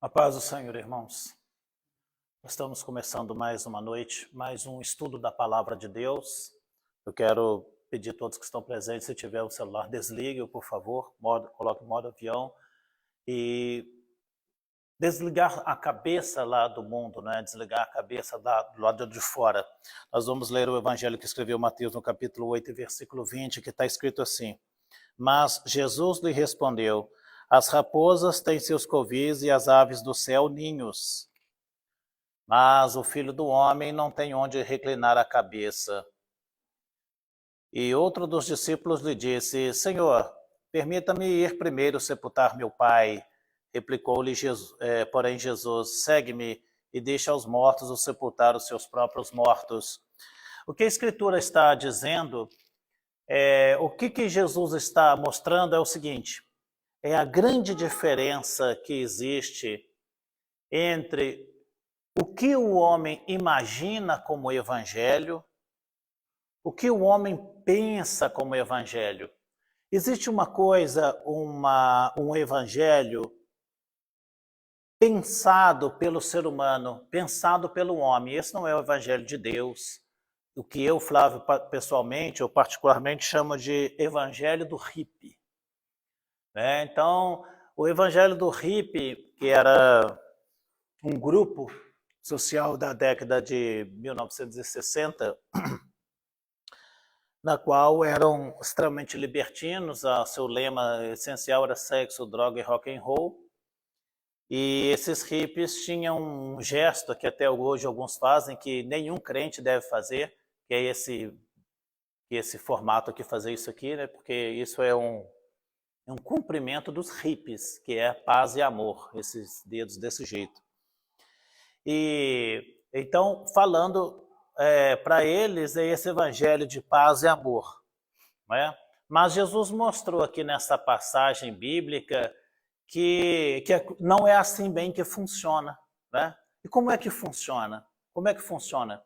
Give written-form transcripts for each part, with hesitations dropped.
A paz do Senhor, irmãos. Estamos começando mais uma noite, mais um estudo da Palavra de Deus. Eu quero pedir a todos que estão presentes, se tiver um celular, desligue-o, por favor, coloque em modo avião e desligar a cabeça lá do mundo, né? Desligar a cabeça do lado de fora. Nós vamos ler o evangelho que escreveu Mateus no capítulo 8, versículo 20, que está escrito assim: Mas Jesus lhe respondeu: As raposas têm seus covis e as aves do céu ninhos, mas o Filho do Homem não tem onde reclinar a cabeça. E outro dos discípulos lhe disse: Senhor, permita-me ir primeiro sepultar meu pai. Replicou-lhe porém Jesus: Segue-me e deixa aos mortos o sepultar os seus próprios mortos. O que a Escritura está dizendo, o que Jesus está mostrando é o seguinte: é a grande diferença que existe entre o que o homem imagina como evangelho, o que o homem pensa como evangelho. Existe uma coisa, um evangelho pensado pelo ser humano, pensado pelo homem. Esse não é o evangelho de Deus. O que eu, Flávio, pessoalmente, ou particularmente, chamo de evangelho do hippie. Então, o evangelho do hippie, que era um grupo social da década de 1960, na qual eram extremamente libertinos, seu lema essencial era sexo, droga e rock and roll. E esses hippies tinham um gesto que até hoje alguns fazem, que nenhum crente deve fazer, que é esse formato aqui, fazer isso aqui, né? Porque isso é um cumprimento dos hippies, que é paz e amor, esses dedos desse jeito. E então, falando para eles, é esse evangelho de paz e amor. Não é? Mas Jesus mostrou aqui nessa passagem bíblica que não é assim bem que funciona. Né? E como é que funciona? Como é que funciona?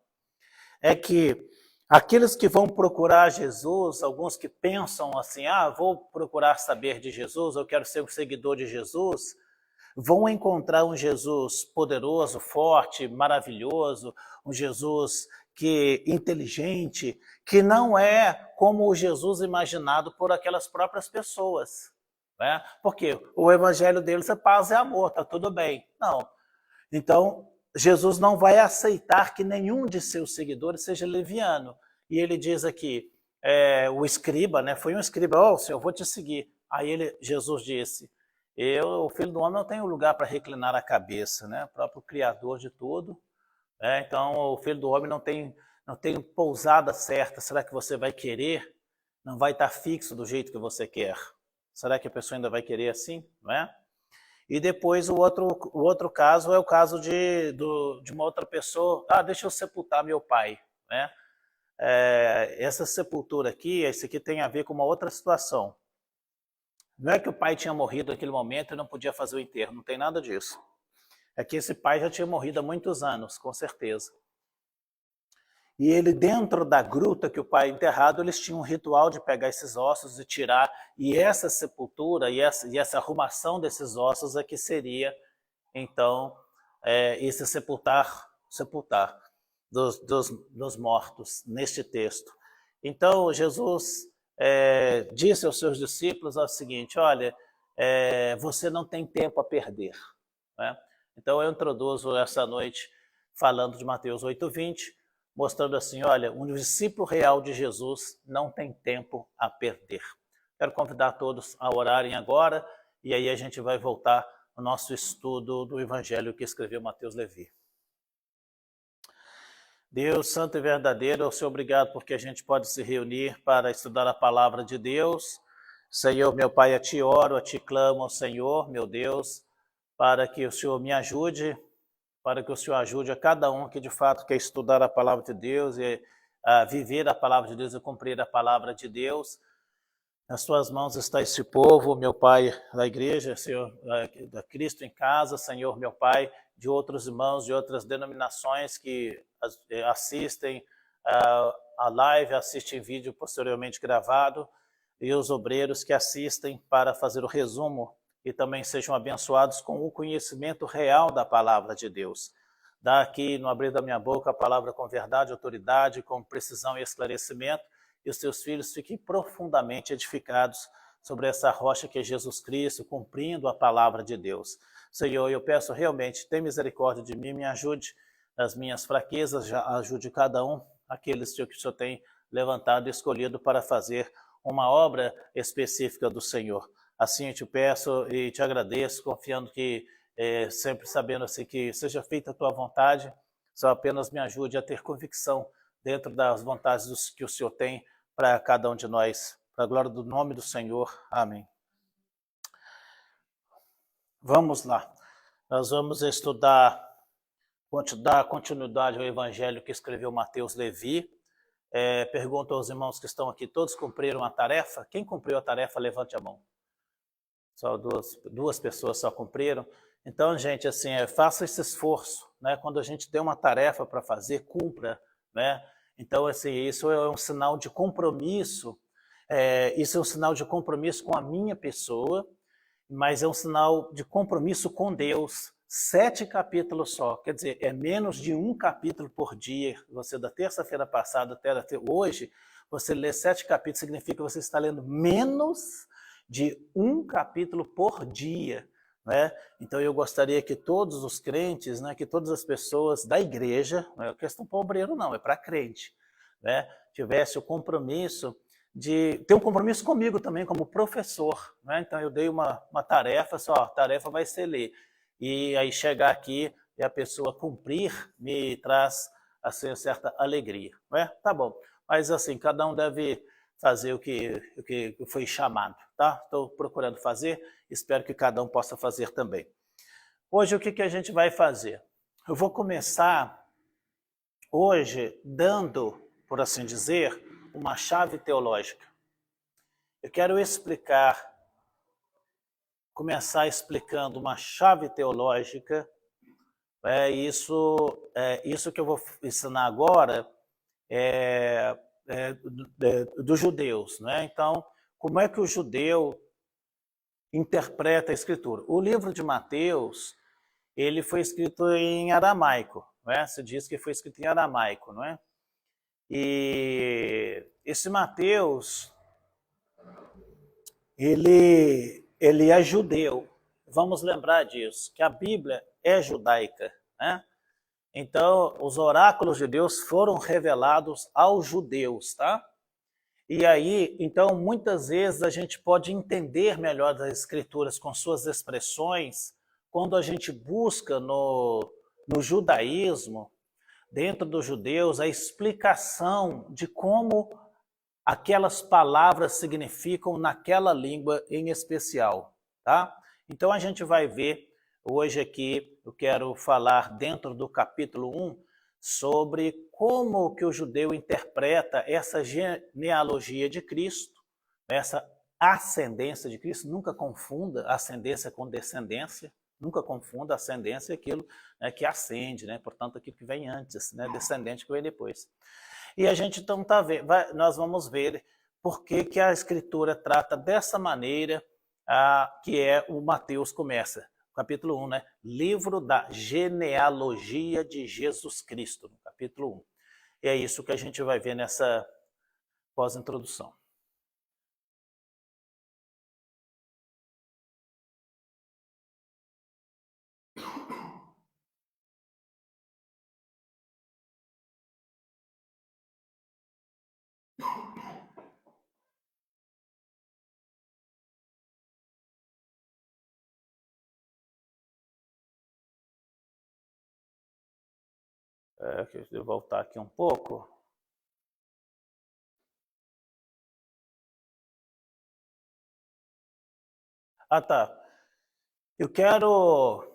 É que aqueles que vão procurar Jesus, alguns que pensam assim, vou procurar saber de Jesus, eu quero ser um seguidor de Jesus, vão encontrar um Jesus poderoso, forte, maravilhoso, um Jesus inteligente, que não é como o Jesus imaginado por aquelas próprias pessoas. Né? Porque o evangelho deles é paz e amor, tá tudo bem. Não. Então, Jesus não vai aceitar que nenhum de seus seguidores seja leviano. E ele diz aqui, o escriba, né? Foi um escriba, Senhor, eu vou te seguir. Aí Jesus disse, o Filho do Homem não tenho lugar para reclinar a cabeça, né? O próprio Criador de tudo. Então, o Filho do Homem não tem pousada certa. Será que você vai querer? Não vai estar fixo do jeito que você quer. Será que a pessoa ainda vai querer assim? Não é? E depois o outro caso é o caso de uma outra pessoa. Deixa eu sepultar meu pai. Né? Essa sepultura aqui, esse aqui tem a ver com uma outra situação. Não é que o pai tinha morrido naquele momento e não podia fazer o enterro, não tem nada disso. É que esse pai já tinha morrido há muitos anos, com certeza. E ele, dentro da gruta que o pai é enterrado, eles tinham um ritual de pegar esses ossos e tirar, e essa sepultura e essa arrumação desses ossos é que seria, então, esse sepultar dos mortos, neste texto. Então, Jesus disse aos seus discípulos o seguinte, olha, você não tem tempo a perder. Né? Então, eu introduzo essa noite falando de Mateus 8:20, mostrando assim, olha, um discípulo real de Jesus não tem tempo a perder. Quero convidar todos a orarem agora, e aí a gente vai voltar ao nosso estudo do evangelho que escreveu Mateus Levi. Deus santo e verdadeiro, eu sou obrigado porque a gente pode se reunir para estudar a palavra de Deus. Senhor, meu Pai, a Ti oro, a Ti clamo, Senhor, meu Deus, para que o Senhor me ajude, para que o Senhor ajude a cada um que de fato quer estudar a palavra de Deus e viver a palavra de Deus e cumprir a palavra de Deus. Nas tuas mãos está esse povo, meu Pai, da igreja, Senhor, da Cristo em casa, Senhor, meu Pai, de outros irmãos, de outras denominações que assistem a live, assistem vídeo posteriormente gravado, e os obreiros que assistem para fazer o resumo e também sejam abençoados com o conhecimento real da palavra de Deus. Dá aqui, no abrir da minha boca, a palavra com verdade, autoridade, com precisão e esclarecimento, e os teus filhos fiquem profundamente edificados sobre essa rocha que é Jesus Cristo, cumprindo a palavra de Deus. Senhor, eu peço realmente, tenha misericórdia de mim, me ajude nas minhas fraquezas, já ajude cada um, aqueles que o Senhor tem levantado e escolhido para fazer uma obra específica do Senhor. Assim eu te peço e te agradeço, confiando que, sempre sabendo assim, que seja feita a tua vontade, só apenas me ajude a ter convicção dentro das vontades que o Senhor tem para cada um de nós. Para a glória do nome do Senhor. Amém. Vamos lá. Nós vamos estudar, dar continuidade ao evangelho que escreveu Mateus Levi. Pergunto aos irmãos que estão aqui, todos cumpriram a tarefa? Quem cumpriu a tarefa, levante a mão. Só duas pessoas só cumpriram. Então, gente, assim, faça esse esforço, né? Quando a gente tem uma tarefa para fazer, cumpra, né? Então, assim, isso é um sinal de compromisso. Isso é um sinal de compromisso com a minha pessoa, mas é um sinal de compromisso com Deus. 7 capítulos só, quer dizer, é menos de um capítulo por dia. Você, da terça-feira passada até hoje, você lê 7 capítulos, significa que você está lendo menos de um capítulo por dia, né? Então eu gostaria que todos os crentes, né, que todas as pessoas da igreja, não é questão para obreiro não, é para crente, né, tivesse o compromisso de ter um compromisso comigo também como professor, né? Então eu dei uma tarefa, só a tarefa vai ser ler, e aí chegar aqui e a pessoa cumprir me traz assim certa alegria, né? Tá bom, mas assim cada um deve fazer o que foi chamado, tá? Estou procurando fazer, espero que cada um possa fazer também. Hoje o que a gente vai fazer? Eu vou começar hoje dando, por assim dizer, uma chave teológica. Eu quero começar explicando uma chave teológica. Isso que eu vou ensinar agora dos judeus, né? Então, como é que o judeu interpreta a Escritura? O livro de Mateus, ele foi escrito em aramaico, né? Se diz que foi escrito em aramaico, não é? E esse Mateus, ele é judeu. Vamos lembrar disso, que a Bíblia é judaica, né? Então, os oráculos de Deus foram revelados aos judeus, tá? E aí, então, muitas vezes a gente pode entender melhor as Escrituras com suas expressões quando a gente busca no judaísmo, dentro dos judeus, a explicação de como aquelas palavras significam naquela língua em especial, tá? Então a gente vai ver hoje aqui, eu quero falar dentro do capítulo 1 sobre como que o judeu interpreta essa genealogia de Cristo, essa ascendência de Cristo. Nunca confunda ascendência com descendência, nunca confunda ascendência aquilo, né, que ascende, né? Portanto, aquilo que vem antes, né? Descendente que vem depois. E a gente então nós vamos ver por que a Escritura trata dessa maneira, que o Mateus começa. Capítulo 1, né? Livro da genealogia de Jesus Cristo, no capítulo 1. E é isso que a gente vai ver nessa pós-introdução. Deixa eu voltar aqui um pouco. Tá. Eu quero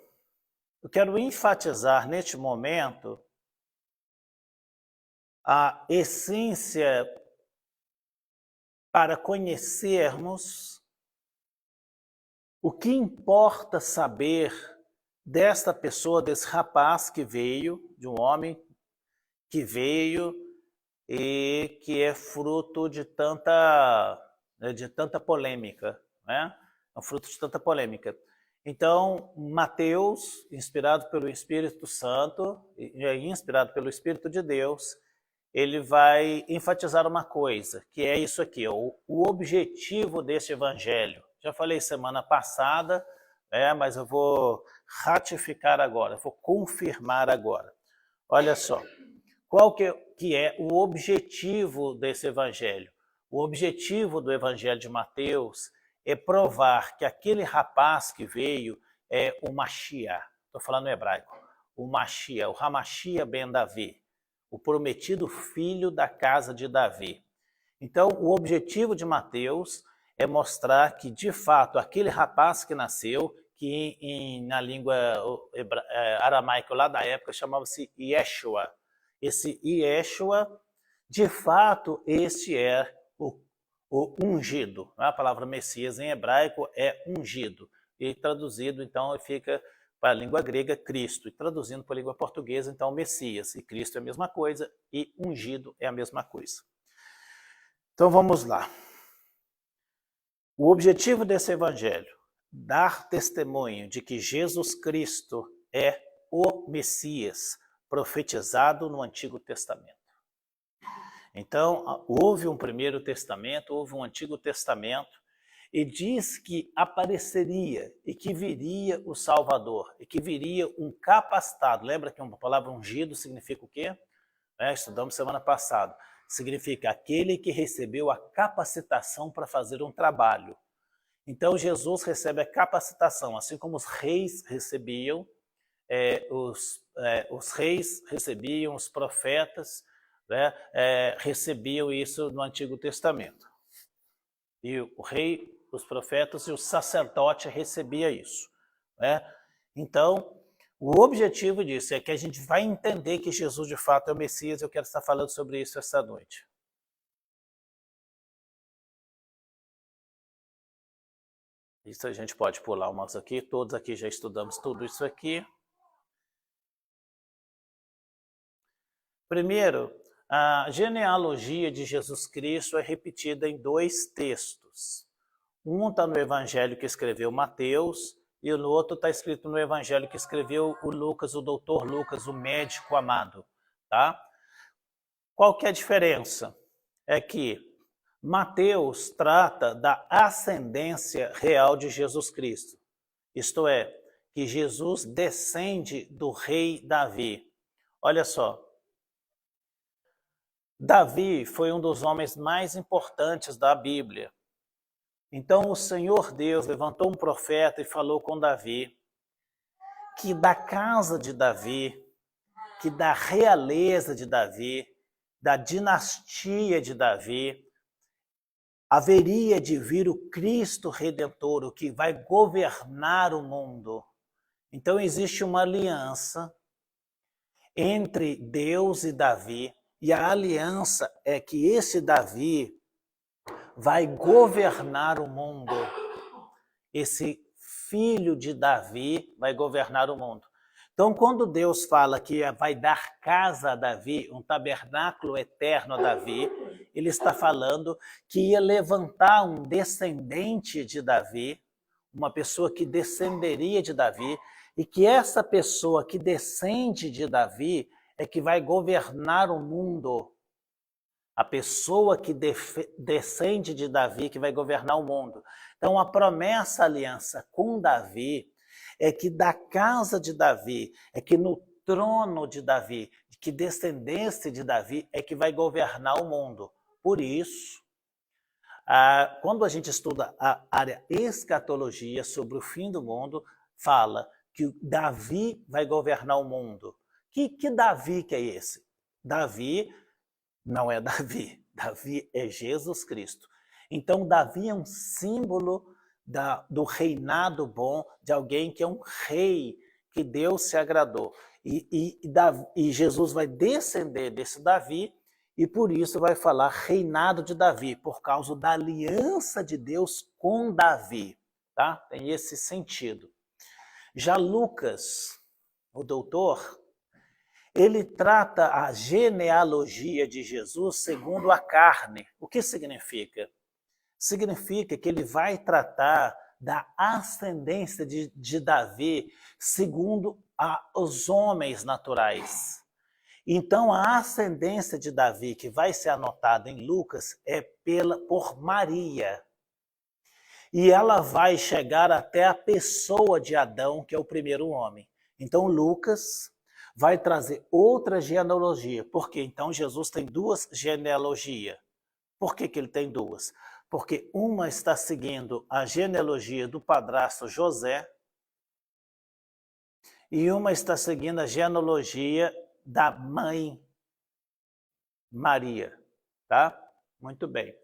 enfatizar neste momento a essência para conhecermos o que importa saber desta pessoa, desse rapaz que veio, de um homem que veio e que é fruto de tanta polêmica, né? é o fruto de tanta polêmica. Então, Mateus, inspirado pelo Espírito Santo, inspirado pelo Espírito de Deus, ele vai enfatizar uma coisa, que é isso aqui, o objetivo desse evangelho. Já falei semana passada, mas eu vou ratificar agora, vou confirmar agora. Olha só, qual que é o objetivo desse evangelho? O objetivo do evangelho de Mateus é provar que aquele rapaz que veio é o Mashiach. Estou falando em hebraico. O Mashiach, o Hamashia ben Davi, o prometido filho da casa de Davi. Então, o objetivo de Mateus é mostrar que, de fato, aquele rapaz que nasceu, que na língua aramaica lá da época chamava-se Yeshua. Esse Yeshua, de fato, esse é o ungido. A palavra Messias em hebraico é ungido. E traduzido, então, fica para a língua grega, Cristo. E traduzindo para a língua portuguesa, então, Messias. E Cristo é a mesma coisa, e ungido é a mesma coisa. Então, vamos lá. O objetivo desse evangelho, dar testemunho de que Jesus Cristo é o Messias, profetizado no Antigo Testamento. Então, houve um Primeiro Testamento, houve um Antigo Testamento, e diz que apareceria e que viria o Salvador, e que viria um capacitado. Lembra que a palavra ungido significa o quê? Estudamos semana passada. Significa aquele que recebeu a capacitação para fazer um trabalho. Então, Jesus recebe a capacitação, assim como os reis recebiam, os reis recebiam, os profetas, recebiam isso no Antigo Testamento. E o rei, os profetas e o sacerdote recebiam isso. Então, o objetivo disso é que a gente vai entender que Jesus de fato é o Messias. Eu quero estar falando sobre isso essa noite. Isso a gente pode pular umas aqui, todos aqui já estudamos tudo isso aqui. Primeiro, a genealogia de Jesus Cristo é repetida em 2 textos. Um está no evangelho que escreveu Mateus, e no outro está escrito no evangelho que escreveu o Lucas, o doutor Lucas, o médico amado. Tá? Qual que é a diferença? É que Mateus trata da ascendência real de Jesus Cristo. Isto é, que Jesus descende do rei Davi. Olha só. Davi foi um dos homens mais importantes da Bíblia. Então o Senhor Deus levantou um profeta e falou com Davi que da casa de Davi, que da realeza de Davi, da dinastia de Davi, haveria de vir o Cristo Redentor, o que vai governar o mundo. Então existe uma aliança entre Deus e Davi, e a aliança é que esse Davi vai governar o mundo. Esse filho de Davi vai governar o mundo. Então, quando Deus fala que vai dar casa a Davi, um tabernáculo eterno a Davi, ele está falando que ia levantar um descendente de Davi, uma pessoa que descenderia de Davi, e que essa pessoa que descende de Davi é que vai governar o mundo. A pessoa que descende de Davi que vai governar o mundo. Então, a promessa, a aliança com Davi é que da casa de Davi, é que no trono de Davi, que descendência de Davi é que vai governar o mundo. Por isso, quando a gente estuda a área escatologia sobre o fim do mundo, fala que Davi vai governar o mundo. Que Davi que é esse? Davi não é Davi. Davi é Jesus Cristo. Então, Davi é um símbolo do reinado bom, de alguém que é um rei, que Deus se agradou. E Jesus vai descender desse Davi, e por isso vai falar reinado de Davi, por causa da aliança de Deus com Davi. Tá? Tem esse sentido. Já Lucas, o doutor, ele trata a genealogia de Jesus segundo a carne. O que significa? Significa que ele vai tratar da ascendência de Davi segundo os homens naturais. Então, a ascendência de Davi, que vai ser anotada em Lucas, é por Maria. E ela vai chegar até a pessoa de Adão, que é o primeiro homem. Então, Lucas vai trazer outra genealogia. Por quê? Então, Jesus tem duas genealogias. Por que ele tem duas? Porque uma está seguindo a genealogia do padrasto José e uma está seguindo a genealogia da mãe Maria, tá? Muito bem.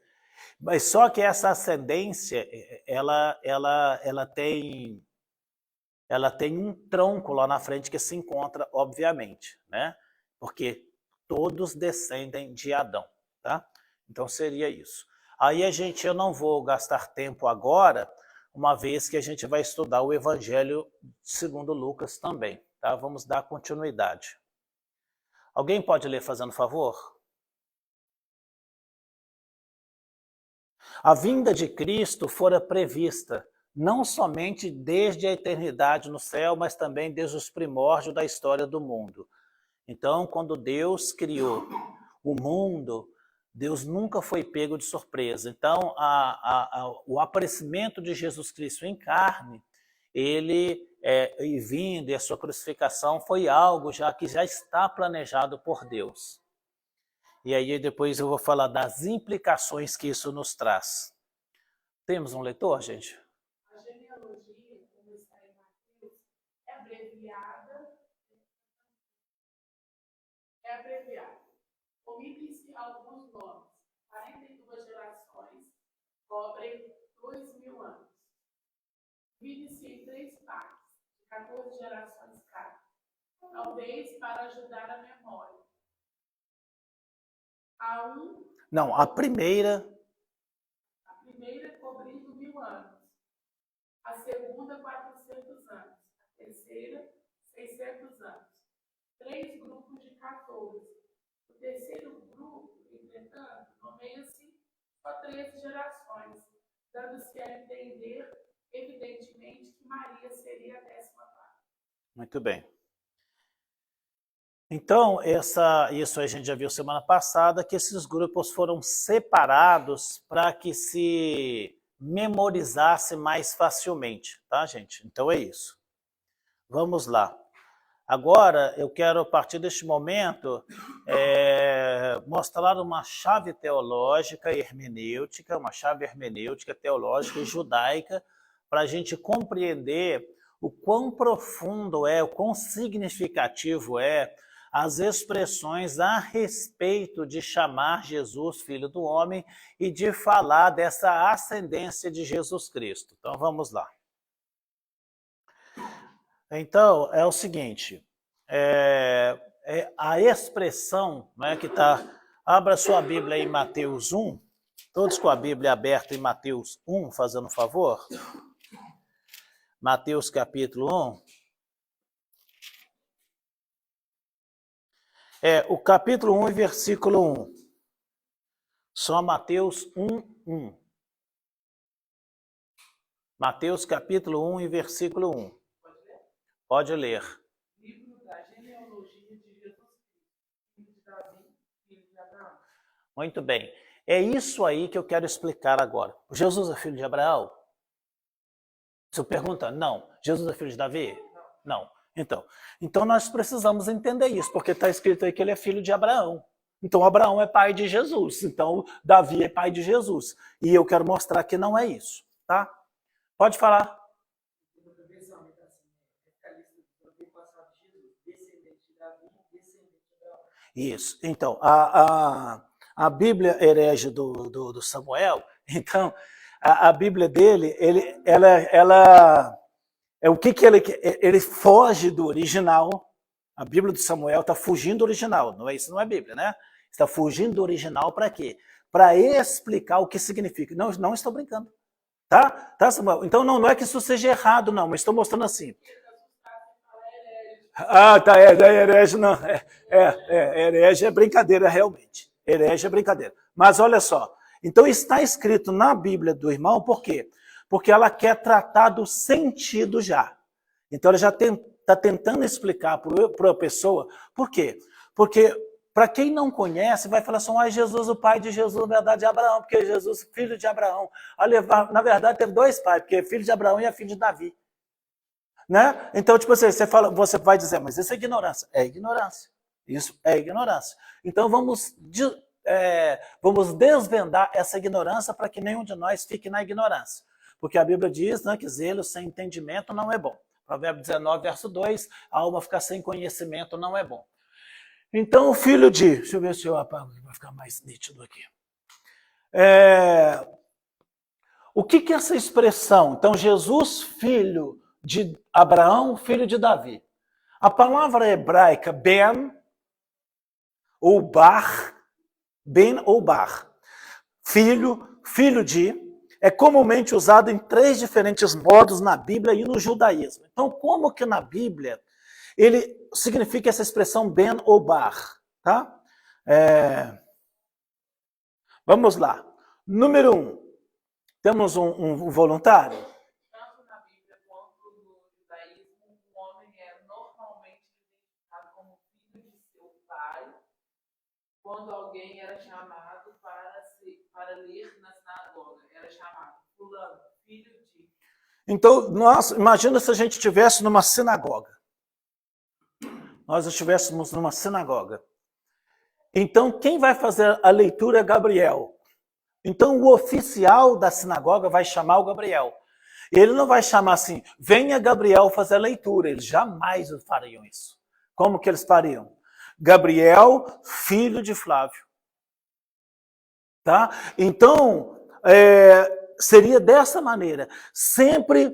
Mas só que essa ascendência, ela tem um tronco lá na frente que se encontra, obviamente, né? Porque todos descendem de Adão, tá? Então seria isso. Aí eu não vou gastar tempo agora, uma vez que a gente vai estudar o Evangelho segundo Lucas também, tá? Vamos dar continuidade. Alguém pode ler fazendo favor? A vinda de Cristo fora prevista, não somente desde a eternidade no céu, mas também desde os primórdios da história do mundo. Então, quando Deus criou o mundo, Deus nunca foi pego de surpresa. Então, o aparecimento de Jesus Cristo em carne, ele vindo e a sua crucificação foi algo que já está planejado por Deus. E aí depois eu vou falar das implicações que isso nos traz. Temos um leitor, gente? A genealogia, como está em Mateus, é abreviada. Omitem-se alguns nomes. 42 gerações cobrem 2.000 anos. Divide-se em 3 partes, de 14 gerações cada. Talvez para ajudar a memória. A primeira cobrindo 1.000 anos. A segunda, 400 anos. A terceira, 600 anos. 3 grupos de 14. O terceiro grupo, entretanto, nomeia-se só 13 gerações, dando-se a entender, evidentemente, que Maria seria a 10ª parte. Muito bem. Então, isso a gente já viu semana passada, que esses grupos foram separados para que se memorizasse mais facilmente, tá, gente? Então é isso. Vamos lá. Agora, eu quero, a partir deste momento, mostrar uma chave teológica e hermenêutica, uma chave hermenêutica, teológica e judaica, para a gente compreender o quão profundo o quão significativo as expressões a respeito de chamar Jesus filho do homem e de falar dessa ascendência de Jesus Cristo. Então, vamos lá. Então, é o seguinte, a expressão, né, que está... Abra sua Bíblia em Mateus 1, todos com a Bíblia aberta em Mateus 1, fazendo favor. Mateus capítulo 1. O capítulo 1 e versículo 1. Só Mateus 1, 1. Mateus capítulo 1 e versículo 1. Pode ler. Livro da genealogia de Jesus Cristo, filho de Davi, filho de Abraão. Muito bem. É isso aí que eu quero explicar agora. Jesus é filho de Abraão? Você pergunta, não. Jesus é filho de Davi? Não. Então nós precisamos entender isso, porque está escrito aí que ele é filho de Abraão. Então Abraão é pai de Jesus. Então Davi é pai de Jesus. E eu quero mostrar que não é isso, tá? Pode falar. Isso. Então, a Bíblia herege do Samuel, então, a Bíblia dele, ela o que ele foge do original. A Bíblia do Samuel está fugindo do original, não é isso? Não é Bíblia, né? Está fugindo do original para quê? Para explicar o que significa. Não estou brincando. Tá, Samuel? Então não é que isso seja errado, não, mas estou mostrando assim. Tá, herege não. Herege é brincadeira, realmente. Herege é brincadeira. Mas olha só, então está escrito na Bíblia do irmão, por quê? Porque ela quer tratar do sentido já. Então ela já está tentando explicar para a pessoa. Por quê? Porque para quem não conhece, vai falar assim, Jesus, o pai de Jesus, na verdade, é Abraão, porque Jesus, filho de Abraão. Na verdade, teve dois pais, porque é filho de Abraão e é filho de Davi. Né? Então, tipo assim, você vai dizer, mas isso é ignorância. É ignorância. Isso é ignorância. Então, vamos desvendar essa ignorância para que nenhum de nós fique na ignorância. Porque a Bíblia diz, né, que zelo sem entendimento não é bom. Provérbio 19, verso 2, a alma ficar sem conhecimento não é bom. Então, o filho de... Deixa eu ver se eu apago, vai ficar mais nítido aqui. O que é essa expressão? Então, Jesus, filho de Abraão, filho de Davi. A palavra hebraica ben ou bar, filho de, é comumente usado em 3 diferentes modos na Bíblia e no judaísmo. Então, como que na Bíblia ele significa essa expressão ben ou bar? Tá? Vamos lá. Número 1. Temos um voluntário? Tanto na Bíblia quanto no judaísmo, o homem é normalmente identificado como filho de seu pai, quando alguém era chamado para ler na sinagoga. Era chamado fulano, filho de... Então, imagina se a gente estivesse numa sinagoga. Nós estivéssemos numa sinagoga. Então, quem vai fazer a leitura é Gabriel. Então, o oficial da sinagoga vai chamar o Gabriel. Ele não vai chamar assim, venha Gabriel fazer a leitura. Eles jamais fariam isso. Como que eles fariam? Gabriel, filho de Flávio. Tá? Então, seria dessa maneira. Sempre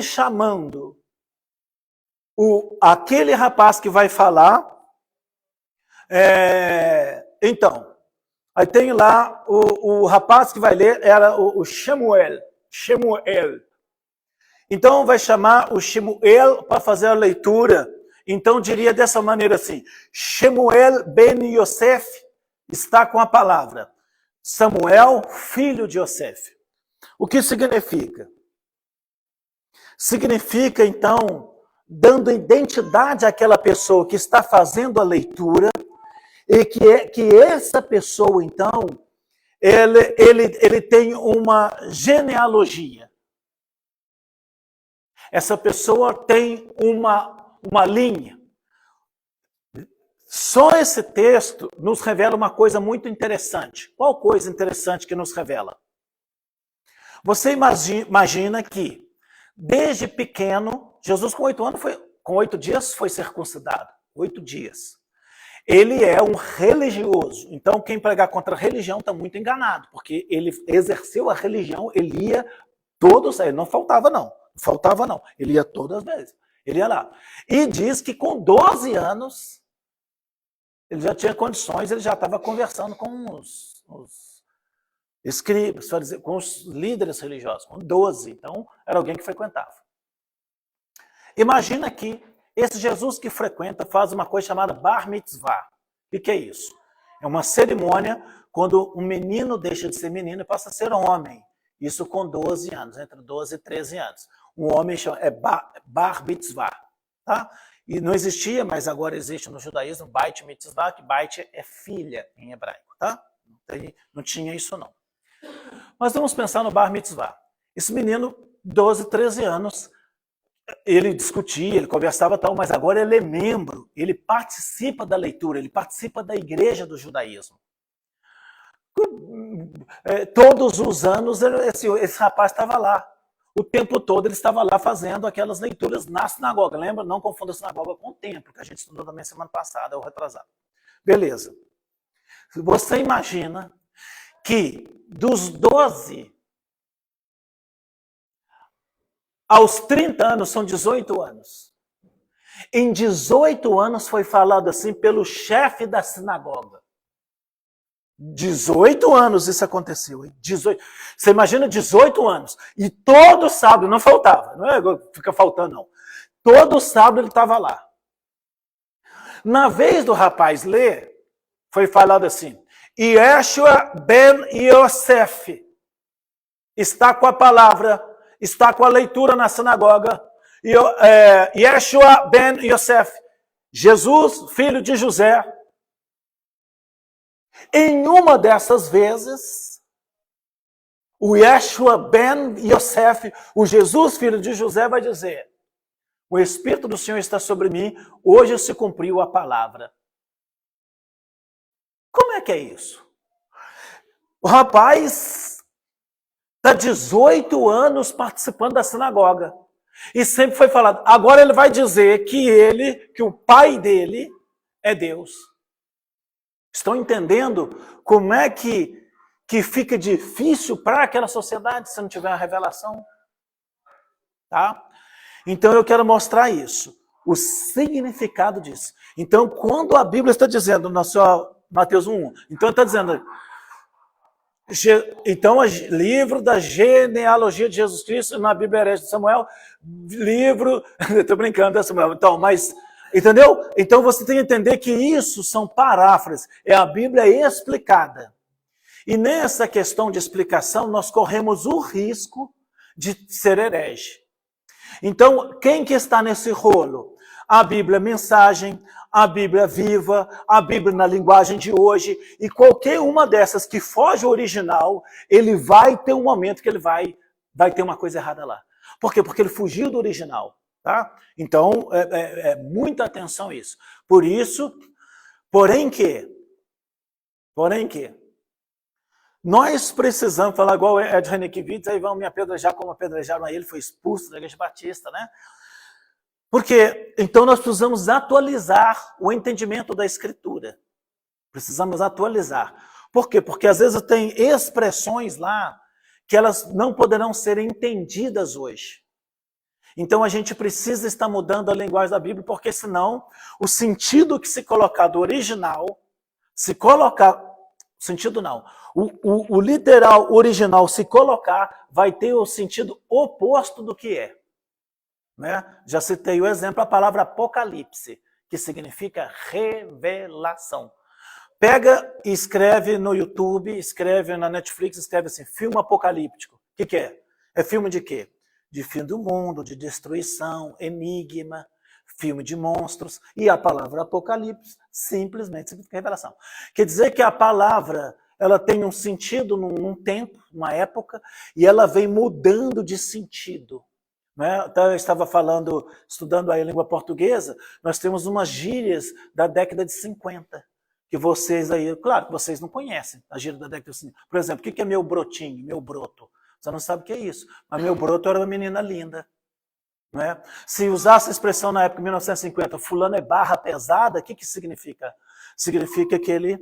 chamando aquele rapaz que vai falar. Então, aí tem lá o rapaz que vai ler, era o Shemuel. Então vai chamar o Shemuel para fazer a leitura. Então diria dessa maneira assim, Shemuel ben Yosef está com a palavra. Samuel, filho de Yosef. O que significa? Significa, então, dando identidade àquela pessoa que está fazendo a leitura, e que essa pessoa, então, ele tem uma genealogia. Essa pessoa tem uma linha. Só esse texto nos revela uma coisa muito interessante. Qual coisa interessante que nos revela? Você imagina que, desde pequeno, Jesus com 8 dias foi circuncidado. 8 dias. Ele é um religioso. Então, quem pregar contra a religião está muito enganado, porque ele exerceu a religião, ele ia todos, ele não faltava não. Ele ia todas as vezes. Ele ia lá. E diz que com 12 anos, ele já tinha condições, ele já estava conversando com os escribas, com os líderes religiosos, com 12. Então, era alguém que frequentava. Imagina que esse Jesus que frequenta faz uma coisa chamada Bar Mitzvah. O que é isso? É uma cerimônia quando um menino deixa de ser menino e passa a ser homem. Isso com 12 anos, entre 12 e 13 anos. Um homem é Bar Mitzvah. Tá? E não existia, mas agora existe no judaísmo, Bait Mitzvah, que Bait é filha em hebraico. Tá? Não tinha isso não. Mas vamos pensar no Bar Mitzvah. Esse menino, 12, 13 anos, ele discutia, ele conversava tal, mas agora ele é membro, ele participa da leitura, ele participa da igreja do judaísmo. Todos os anos esse rapaz estava lá. O tempo todo ele estava lá fazendo aquelas leituras na sinagoga. Lembra? Não confunda a sinagoga com o templo, que a gente estudou também semana passada, ou retrasado. Beleza. Você imagina que dos 12 aos 30 anos, são 18 anos. Em 18 anos foi falado assim pelo chefe da sinagoga. 18 anos isso aconteceu. 18. Você imagina 18 anos. E todo sábado, não faltava. Não é fica faltando, não. Todo sábado ele estava lá. Na vez do rapaz ler, foi falado assim, Yeshua ben Yosef. está com a palavra, está com a leitura na sinagoga, Yeshua ben Yosef, Jesus, filho de José. Em uma dessas vezes, o Yeshua ben Yosef, o Jesus, filho de José, vai dizer: o Espírito do Senhor está sobre mim, hoje se cumpriu a palavra. Como é que é isso? O rapaz está 18 anos participando da sinagoga. E sempre foi falado. Agora ele vai dizer que o pai dele é Deus. Estão entendendo como é que fica difícil para aquela sociedade se não tiver uma revelação? Tá? Então eu quero mostrar isso. O significado disso. Então, quando a Bíblia está dizendo, no seu Mateus 1, então está dizendo... Então, livro da genealogia de Jesus Cristo, na Bíblia herege de Samuel, livro... Estou brincando, Samuel. Então, mas... Entendeu? Então, você tem que entender que isso são paráfrases. É a Bíblia explicada. E nessa questão de explicação, nós corremos o risco de ser herege. Então, quem que está nesse rolo? A Bíblia Mensagem, a Bíblia Viva, a Bíblia na linguagem de hoje, e qualquer uma dessas que foge ao original, ele vai ter um momento que ele vai ter uma coisa errada lá. Por quê? Porque ele fugiu do original. Tá? Então, muita atenção a isso. Por isso, porém que, nós precisamos falar igual Ed Renekiewicz, aí vão me apedrejar como apedrejaram a ele, foi expulso da Igreja Batista, né? Porque, então nós precisamos atualizar o entendimento da Escritura. Precisamos atualizar. Por quê? Porque às vezes tem expressões lá que elas não poderão ser entendidas hoje. Então a gente precisa estar mudando a linguagem da Bíblia, porque senão o sentido que se colocar do original, se colocar, sentido não, o literal original se colocar, vai ter o sentido oposto do que é. Né? Já citei o exemplo, a palavra apocalipse, que significa revelação. Pega e escreve no YouTube, escreve na Netflix, escreve assim, filme apocalíptico. O que é? É filme de quê? De fim do mundo, de destruição, enigma, filme de monstros. E a palavra apocalipse simplesmente significa revelação. Quer dizer que a palavra ela tem um sentido num tempo, uma época, e ela vem mudando de sentido. Né? Então, eu estava estudando a língua portuguesa, nós temos umas gírias da década de 50, que vocês aí, claro que vocês não conhecem a gíria da década de 50. Por exemplo, o que é meu brotinho, meu broto? Você não sabe o que é isso. Mas meu broto era uma menina linda. Não é? Se usasse a expressão na época de 1950, fulano é barra pesada, o que significa? Significa que ele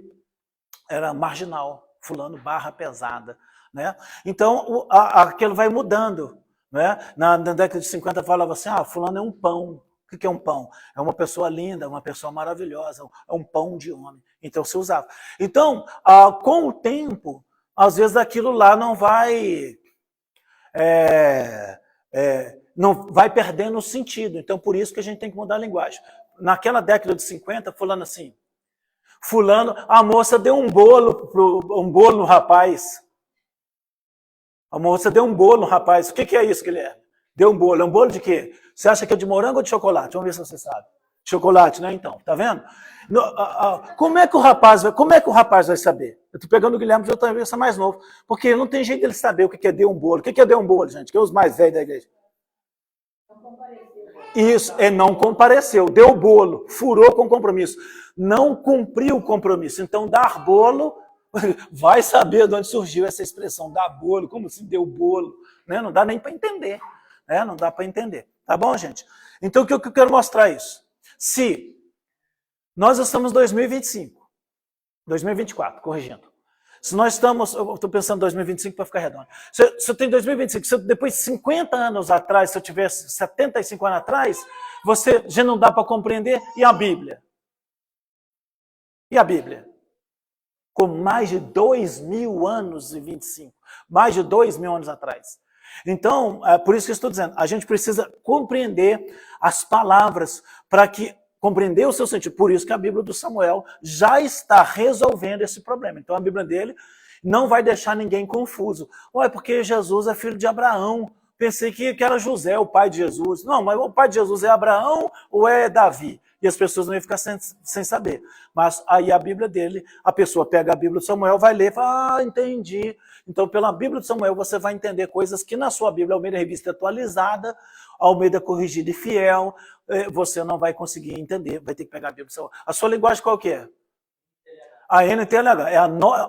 era marginal, fulano barra pesada. Né? Então, aquilo vai mudando. Né? Na década de 50 falava assim, fulano é um pão. O que é um pão? É uma pessoa linda, uma pessoa maravilhosa, é um pão de homem. Então, se usava. Então, com o tempo, às vezes aquilo lá não vai perdendo o sentido. Então, por isso que a gente tem que mudar a linguagem. Naquela década de 50, fulano, a moça deu um bolo no rapaz. A moça deu um bolo no rapaz. O que é isso, Guilherme? Deu um bolo. É um bolo de quê? Você acha que é de morango ou de chocolate? Vamos ver se você sabe. Chocolate, né? Então, tá vendo? Como é que o rapaz vai saber? Eu tô pegando o Guilherme, porque eu também sou mais novo. Porque não tem jeito dele saber o que é deu um bolo. O que é deu um bolo, gente? Que é os mais velhos da igreja. Isso, não compareceu. Deu bolo. Furou com compromisso. Não cumpriu o compromisso. Então, dar bolo, vai saber de onde surgiu essa expressão, dar bolo, como se deu bolo. Né? Não dá nem para entender. Né? Não dá para entender. Tá bom, gente? Então, o que eu quero mostrar é isso. Se nós estamos em 2024, corrigindo. Se nós estamos, eu estou pensando em 2025 para ficar redondo. Se eu tenho 2025, se eu, depois de 50 anos atrás, se eu tivesse 75 anos atrás, você já não dá para compreender. E a Bíblia? E a Bíblia? Com mais de 2.000 anos e 25. Mais de 2.000 anos atrás. Então, é por isso que eu estou dizendo, a gente precisa compreender as palavras para que compreender o seu sentido. Por isso que a Bíblia do Samuel já está resolvendo esse problema. Então, a Bíblia dele Não vai deixar ninguém confuso. Ué, porque Jesus é filho de Abraão. Pensei que era José, o pai de Jesus. Não, mas o pai de Jesus é Abraão ou é Davi? E as pessoas não iam ficar sem saber. Mas aí a Bíblia dele, a pessoa pega a Bíblia de Samuel, vai ler e fala, entendi. Então, pela Bíblia de Samuel, você vai entender coisas que na sua Bíblia, Almeida Revista Atualizada, Almeida Corrigida e Fiel, você não vai conseguir entender. Vai ter que pegar a Bíblia de Samuel. A sua linguagem qual que é? A NTLH.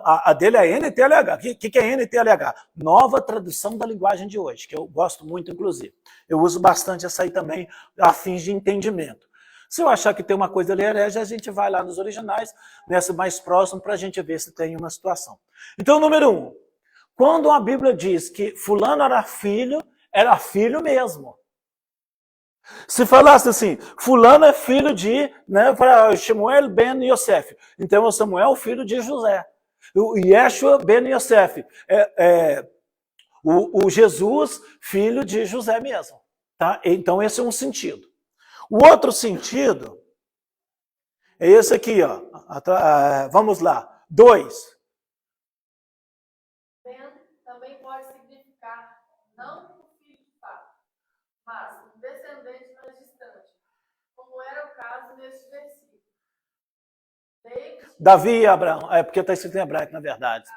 A dele é a NTLH. O que é NTLH? Nova Tradução da Linguagem de Hoje, que eu gosto muito, inclusive. Eu uso bastante essa aí também, a fins de entendimento. Se eu achar que tem uma coisa ali herege, a gente vai lá nos originais, nessa mais próximo, para a gente ver se tem uma situação. Então, número 1. Quando a Bíblia diz que fulano era filho mesmo. Se falasse assim, fulano é filho de, né, para Shemuel ben Yosef, então o Samuel filho de José. O Yeshua ben Yosef, o Jesus filho de José mesmo. Tá? Então esse é um sentido. O outro sentido é esse aqui, ó. Vamos lá. 2. Também pode significar não um filho de fato, mas um descendente mais distante, como era o caso neste versículo. Davi e Abraão, porque está escrito em hebraico, na verdade.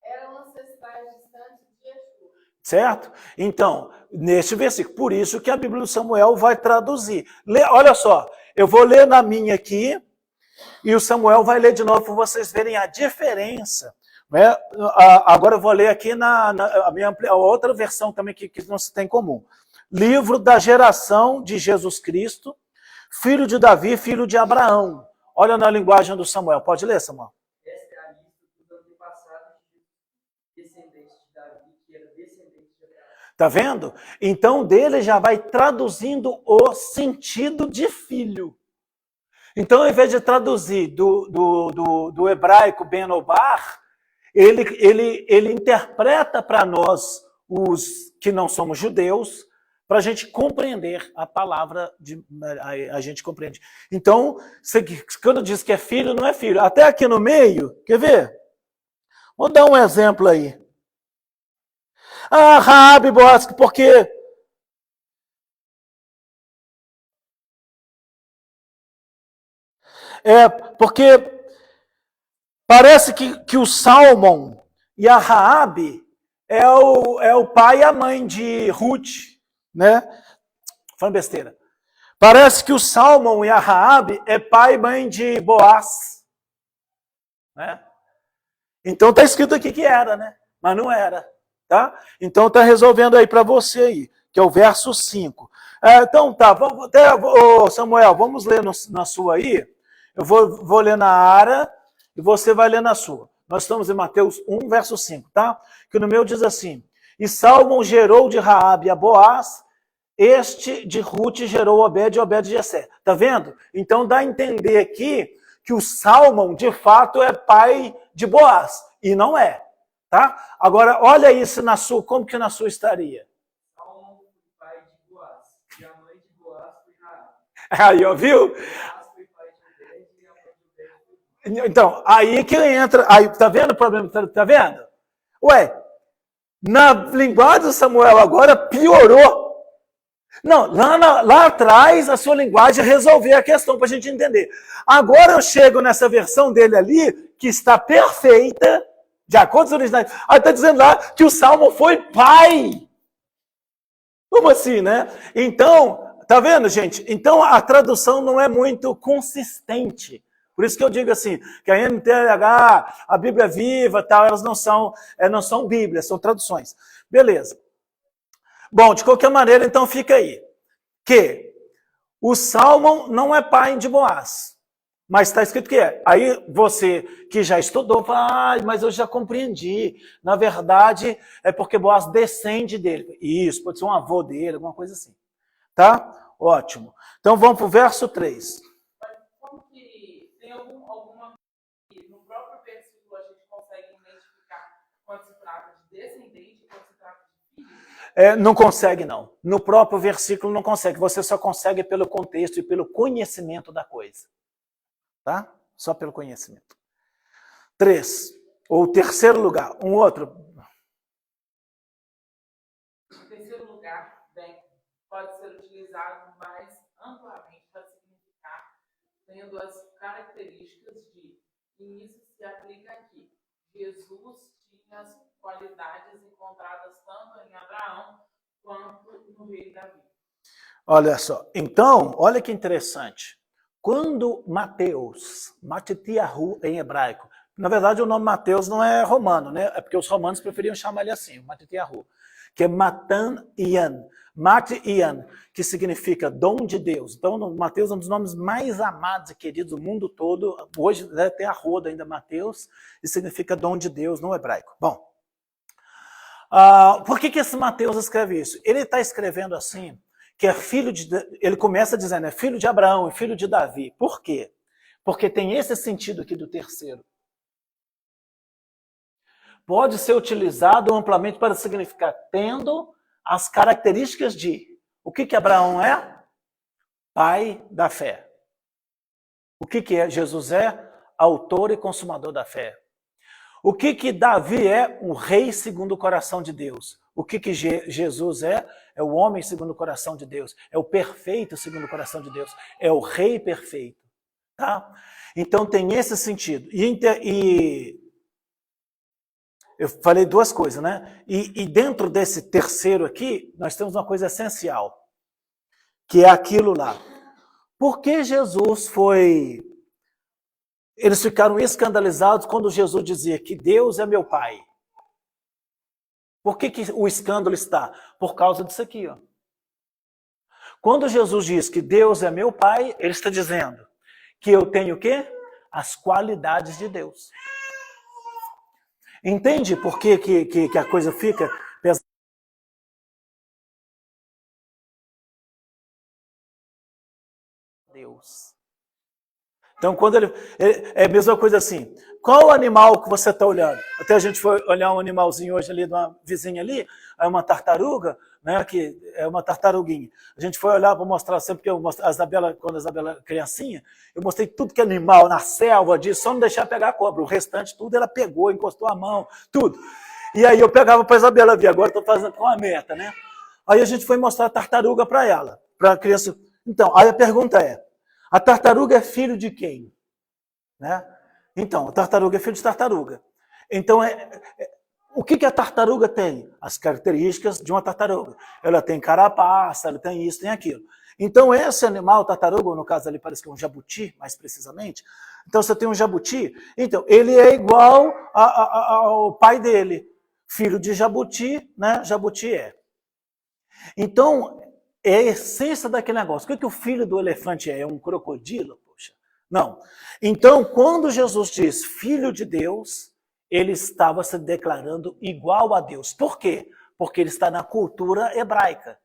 Eram ancestrais distantes de Yeshua. Certo? Então, neste versículo, por isso que a Bíblia do Samuel vai traduzir. Olha só, eu vou ler na minha aqui, e o Samuel vai ler de novo para vocês verem a diferença. Né? Agora eu vou ler aqui a outra versão também que não se tem em comum. Livro da geração de Jesus Cristo, filho de Davi, filho de Abraão. Olha na linguagem do Samuel. Pode ler, Samuel? Esta é a lista dos antepassados de descendentes de Davi, que era descendente de Abraão. Tá vendo? Então dele já vai traduzindo o sentido de filho. Então, ao invés de traduzir do hebraico Ben Obar, ele interpreta para nós, os que não somos judeus, para a gente compreender a palavra, a gente compreende. Então, quando diz que é filho, não é filho. Até aqui no meio, quer ver? Vou dar um exemplo aí. Raabe, Boaz, porque... porque parece que o Salmão e a Raabe é o pai e a mãe de Ruth, né? Falando besteira. Parece que o Salmão e a Raabe é pai e mãe de Boaz, né? Então está escrito aqui que era, né? Mas não era, tá? Então está resolvendo aí para você aí, que é o verso 5. Então tá, Samuel, vamos ler na sua aí. Eu vou ler na Ara e você vai ler na sua. Nós estamos em Mateus 1, verso 5, tá? Que no meu diz assim, e Salmão gerou de Raabe a Boaz, este de Ruth gerou Obed e Obed de Jessé. Tá vendo? Então dá a entender aqui que o Salmão, de fato, é pai de Boaz. E não é, tá? Agora, olha isso na sua, como que na sua estaria? Salmão foi pai de Boaz, e a mãe de Boaz foi Raabe. Aí, ó, viu? Então, aí que entra, aí, tá vendo o problema? Tá vendo? Ué, na linguagem do Samuel agora piorou. Não, lá atrás a sua linguagem resolveu a questão para a gente entender. Agora eu chego nessa versão dele ali, que está perfeita, de acordo com os originais. Aí está dizendo lá que o Salmo foi pai. Como assim, né? Então, tá vendo, gente? Então a tradução não é muito consistente. Por isso que eu digo assim, que a NTLH, a Bíblia Viva, tal, elas não são Bíblias, são traduções. Beleza. Bom, de qualquer maneira, então fica aí. Que o Salmão não é pai de Boaz, mas está escrito que é. Aí você que já estudou, fala, mas eu já compreendi. Na verdade, é porque Boaz descende dele. Isso, pode ser um avô dele, alguma coisa assim. Tá? Ótimo. Então vamos para o verso 3. Como que tem alguma no próprio versículo a gente consegue identificar quando se trata de descendente e quando se trata de filho? Não consegue, não. No próprio versículo não consegue. Você só consegue pelo contexto e pelo conhecimento da coisa. Tá? Só pelo conhecimento. 3. Ou terceiro lugar, um outro. Em terceiro lugar, bem, pode ser utilizado mais amplamente para significar, tendo as características de, e isso se aplica aqui. Jesus tinha as qualidades encontradas tanto em Abraão quanto no rei Davi. Olha só, então, olha que interessante. Quando Mateus, Matitiahu em hebraico, na verdade o nome Mateus não é romano, né? É porque os romanos preferiam chamar ele assim, Matitiahu, que é Matan Ian, Mate Ian, que significa dom de Deus. Então, Mateus é um dos nomes mais amados e queridos do mundo todo. Hoje deve ter a roda ainda Mateus, e significa dom de Deus no hebraico. Bom, por que esse Mateus escreve isso? Ele está escrevendo assim, que é filho de... Ele começa dizendo, é filho de Abraão, é filho de Davi. Por quê? Porque tem esse sentido aqui do terceiro. Pode ser utilizado amplamente para significar tendo as características de... O que Abraão é? Pai da fé. O que é? Jesus é? Autor e consumador da fé. O que Davi é? Um rei segundo o coração de Deus. O que Jesus é? É o homem segundo o coração de Deus. É o perfeito segundo o coração de Deus. É o rei perfeito. Tá? Então tem esse sentido. E eu falei duas coisas, né? E dentro desse terceiro aqui, nós temos uma coisa essencial, que é aquilo lá. Por que Jesus foi... Eles ficaram escandalizados quando Jesus dizia que Deus é meu Pai. Por que o escândalo está? Por causa disso aqui, ó. Quando Jesus diz que Deus é meu Pai, ele está dizendo que eu tenho o quê? As qualidades de Deus. Entende por que a coisa fica pesada? Deus. Então, quando ele é a mesma coisa assim, qual animal que você está olhando? Até a gente foi olhar um animalzinho hoje ali, de uma vizinha ali, é uma tartaruga, né, que é uma tartaruguinha. A gente foi olhar para mostrar sempre, que eu mostrei, quando a Isabela era criancinha, eu mostrei tudo que é animal, na selva, disso, só não deixar pegar a cobra. O restante tudo ela pegou, encostou a mão, tudo. E aí eu pegava para a Isabela ver, agora estou fazendo com a meta, né? Aí a gente foi mostrar a tartaruga para ela, para a criança. Então, aí a pergunta é, a tartaruga é filho de quem? Né? Então, a tartaruga é filho de tartaruga. Então, o que a tartaruga tem? As características de uma tartaruga. Ela tem carapaça, ela tem isso, tem aquilo. Então, esse animal, tartaruga, no caso ali parece que é um jabuti, mais precisamente. Então, você tem um jabuti, então, ele é igual ao pai dele. Filho de jabuti, né? Jabuti é. Então, é a essência daquele negócio. O que o filho do elefante é? É um crocodilo? Poxa. Não. Então, quando Jesus diz filho de Deus, ele estava se declarando igual a Deus. Por quê? Porque ele está na cultura hebraica.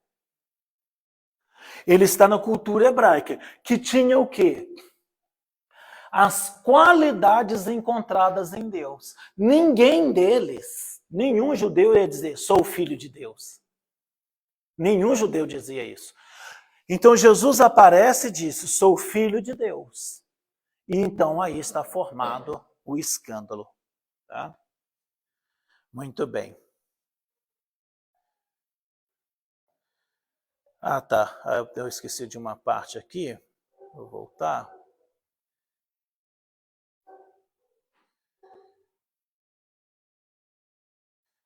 Ele está na cultura hebraica, que tinha o quê? As qualidades encontradas em Deus. Ninguém deles, nenhum judeu ia dizer, sou filho de Deus. Nenhum judeu dizia isso. Então Jesus aparece e disse, sou filho de Deus. E então aí está formado o escândalo. Tá? Muito bem. Ah, tá. Eu esqueci de uma parte aqui. Vou voltar.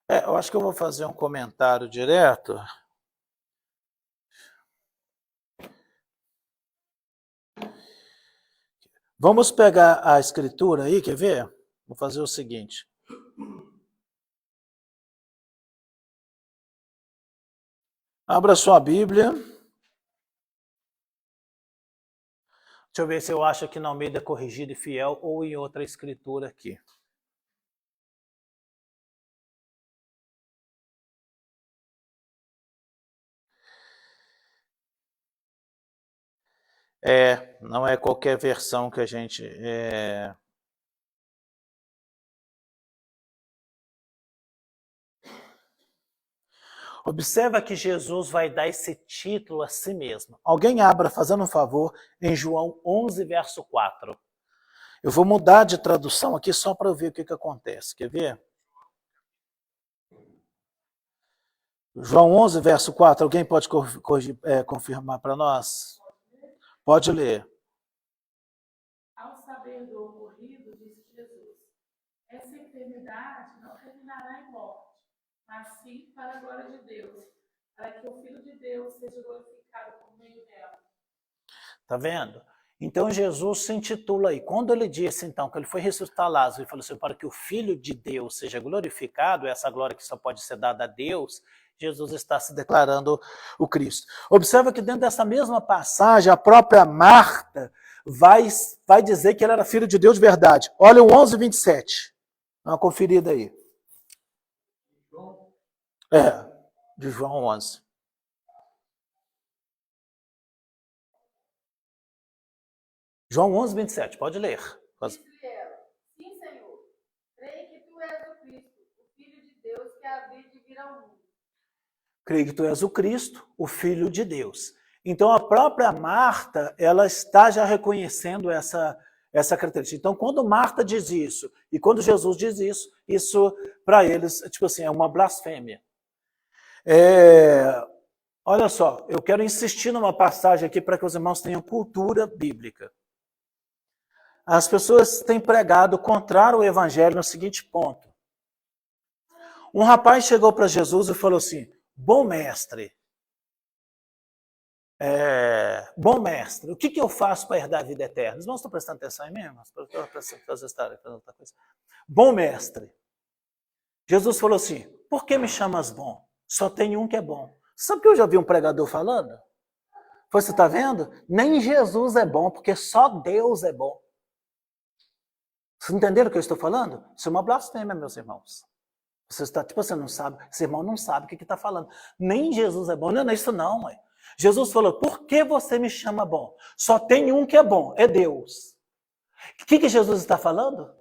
Eu acho que eu vou fazer um comentário direto. Vamos pegar a escritura aí, quer ver? Vou fazer o seguinte. Abra sua Bíblia. Deixa eu ver se eu acho aqui na Almeida Corrigida e Fiel ou em outra escritura aqui. Não é qualquer versão que a gente... Observa que Jesus vai dar esse título a si mesmo. Alguém abra, fazendo um favor, em João 11, verso 4. Eu vou mudar de tradução aqui só para ver o que acontece. Quer ver? João 11, verso 4. Alguém pode confirmar para nós? Pode ler. Ao saber do ocorrido, disse Jesus, essa enfermidade não terminará em morte, mas sim para a glória de Deus, para que o Filho de Deus seja glorificado por meio dela. Tá vendo? Então Jesus se intitula aí. Quando ele disse, então, que ele foi ressuscitar Lázaro, ele falou assim, para que o Filho de Deus seja glorificado, essa glória que só pode ser dada a Deus, Jesus está se declarando o Cristo. Observa que dentro dessa mesma passagem, a própria Marta vai dizer que ele era filho de Deus de verdade. Olha o 11, 27. Dá uma conferida aí. De João 11. João 11, 27, pode ler. Disse-lhe ela, sim, Senhor, creio que tu és o Cristo, o Filho de Deus que havia de vir ao mundo. Creio que tu és o Cristo, o Filho de Deus. Então a própria Marta, ela está já reconhecendo essa característica. Então quando Marta diz isso, e quando Jesus diz isso, isso para eles, tipo assim, é uma blasfêmia. Olha só, eu quero insistir numa passagem aqui para que os irmãos tenham cultura bíblica. As pessoas têm pregado contrário ao evangelho no seguinte ponto. Um rapaz chegou para Jesus e falou assim, bom mestre, o que eu faço para herdar a vida eterna? Os irmãos estão prestando atenção em mim, irmãos? Bom mestre. Jesus falou assim, por que me chamas bom? Só tem um que é bom. Sabe o que eu já vi um pregador falando? Você está vendo? Nem Jesus é bom, porque só Deus é bom. Vocês entenderam o que eu estou falando? Isso é uma blasfêmia, meus irmãos. Você está, tipo, você não sabe, esse irmão não sabe o que está falando. Nem Jesus é bom. Não é isso não, mãe. Jesus falou, por que você me chama bom? Só tem um que é bom, é Deus. O que Jesus está falando?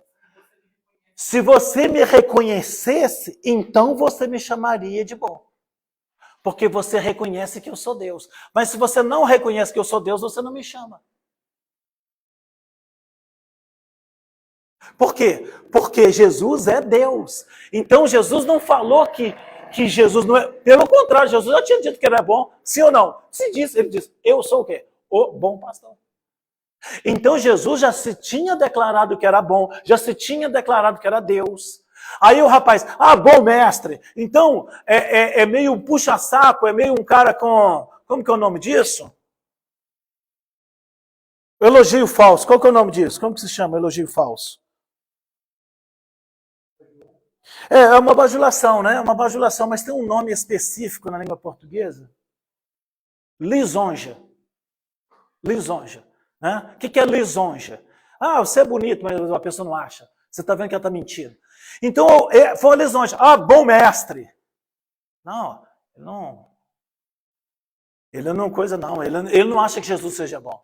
Se você me reconhecesse, então você me chamaria de bom. Porque você reconhece que eu sou Deus. Mas se você não reconhece que eu sou Deus, você não me chama. Por quê? Porque Jesus é Deus. Então Jesus não falou que Jesus não é... Pelo contrário, Jesus já tinha dito que ele é bom. Sim ou não? Se disse, ele disse, eu sou o quê? O bom pastor. Então Jesus já se tinha declarado que era bom, já se tinha declarado que era Deus. Aí o rapaz, bom mestre, então é meio puxa-saco, é meio um cara com, como que é o nome disso? Elogio falso, qual que é o nome disso? Como que se chama elogio falso? É uma bajulação, né? Uma bajulação, mas tem um nome específico na língua portuguesa. Lisonja. Lisonja. Né? O que é lisonja? Você é bonito, mas a pessoa não acha. Você está vendo que ela está mentindo. Então, foi uma lisonja. Bom mestre. Não, ele não coisa não. Ele não acha que Jesus seja bom.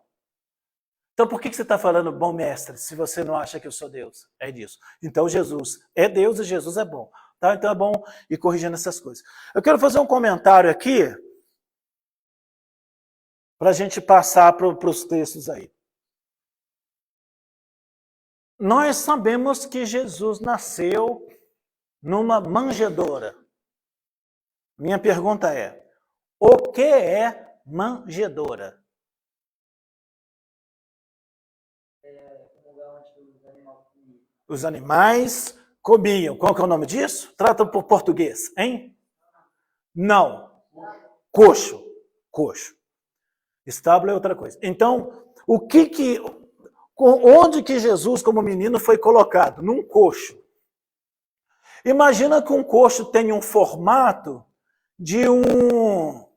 Então, por que você está falando bom mestre, se você não acha que eu sou Deus? É disso. Então, Jesus é Deus e Jesus é bom. Tá? Então, é bom ir corrigindo essas coisas. Eu quero fazer um comentário aqui, para a gente passar para os textos aí. Nós sabemos que Jesus nasceu numa manjedoura. Minha pergunta é, o que é manjedoura? Os animais comiam. Qual que é o nome disso? Trata por português, hein? Não. Coxo. Coxo. Estábulo é outra coisa. Então, onde que Jesus, como menino, foi colocado? Num coxo. Imagina que um coxo tem um formato de um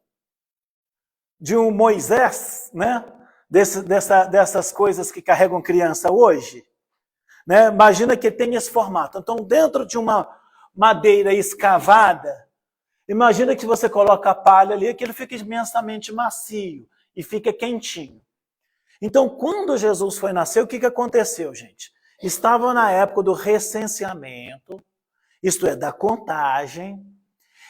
Moisés, né? Dessas coisas que carregam criança hoje. Né? Imagina que tem esse formato. Então, dentro de uma madeira escavada, imagina que você coloca a palha ali, que ele fica imensamente macio e fica quentinho. Então, quando Jesus foi nascer, o que aconteceu, gente? Estava na época do recenseamento, isto é, da contagem,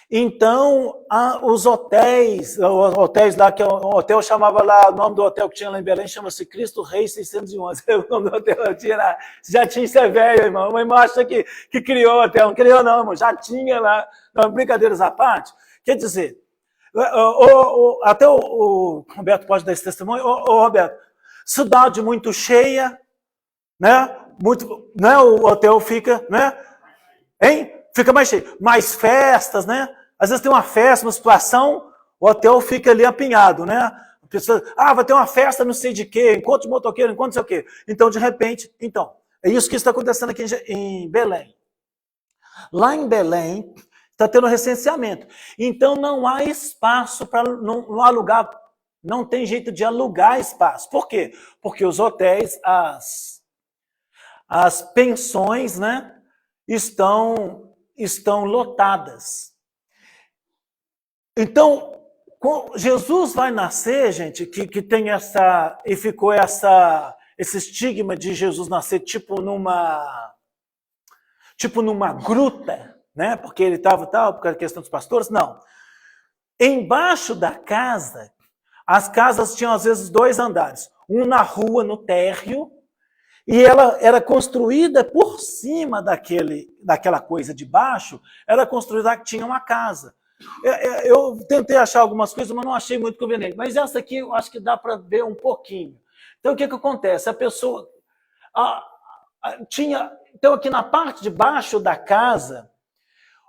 Então, os hotéis lá, que o hotel chamava lá, o nome do hotel que tinha lá em Belém, chama-se Cristo Rei 611. O nome do hotel tinha lá, já tinha isso, é velho, irmão. Uma irmã acha que criou o hotel, não criou não, irmão, já tinha lá, não, brincadeiras à parte. Quer dizer, até o Roberto pode dar esse testemunho. Roberto, cidade muito cheia, né? Né? O hotel fica, né? Hein? Fica mais cheio. Mais festas, né? Às vezes tem uma festa, uma situação, o hotel fica ali apinhado, né? A pessoa, vai ter uma festa, não sei de quê, encontro de motoqueiro, encontro não sei o quê. Então, de repente, é isso que está acontecendo aqui em Belém. Lá em Belém, está tendo recenseamento. Então, não há espaço para não alugar, não tem jeito de alugar espaço. Por quê? Porque os hotéis, as pensões, né, estão lotadas. Então, Jesus vai nascer, gente, que tem e ficou esse estigma de Jesus nascer tipo numa gruta, né? Porque ele estava por causa da questão dos pastores. Não. Embaixo da casa, as casas tinham às vezes 2 andares, um na rua, no térreo, e ela era construída por cima daquela coisa de baixo, era construída, tinha uma casa. Eu tentei achar algumas coisas, mas não achei muito conveniente. Mas essa aqui eu acho que dá para ver um pouquinho. Então, o que acontece? A pessoa tinha... Então, aqui na parte de baixo da casa,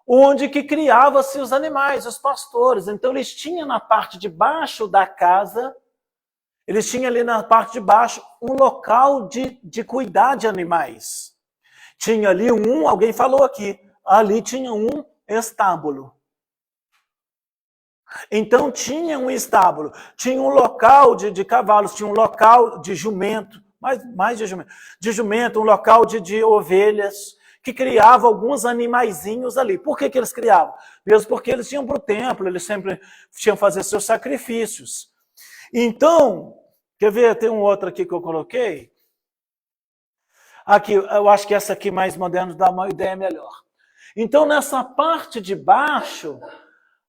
onde que criava-se os animais, os pastores. Então, eles tinham na parte de baixo da casa... Eles tinham ali na parte de baixo um local de cuidar de animais. Tinha ali alguém falou aqui, ali tinha um estábulo. Então tinha um estábulo, tinha um local de cavalos, tinha um local de jumento, mais de jumento, um local de ovelhas, que criava alguns animaizinhos ali. Por que eles criavam? Mesmo porque eles tinham para o templo, eles sempre tinham que fazer seus sacrifícios. Então, quer ver? Tem um outro aqui que eu coloquei. Aqui, eu acho que essa aqui mais moderna dá uma ideia melhor. Então, nessa parte de baixo,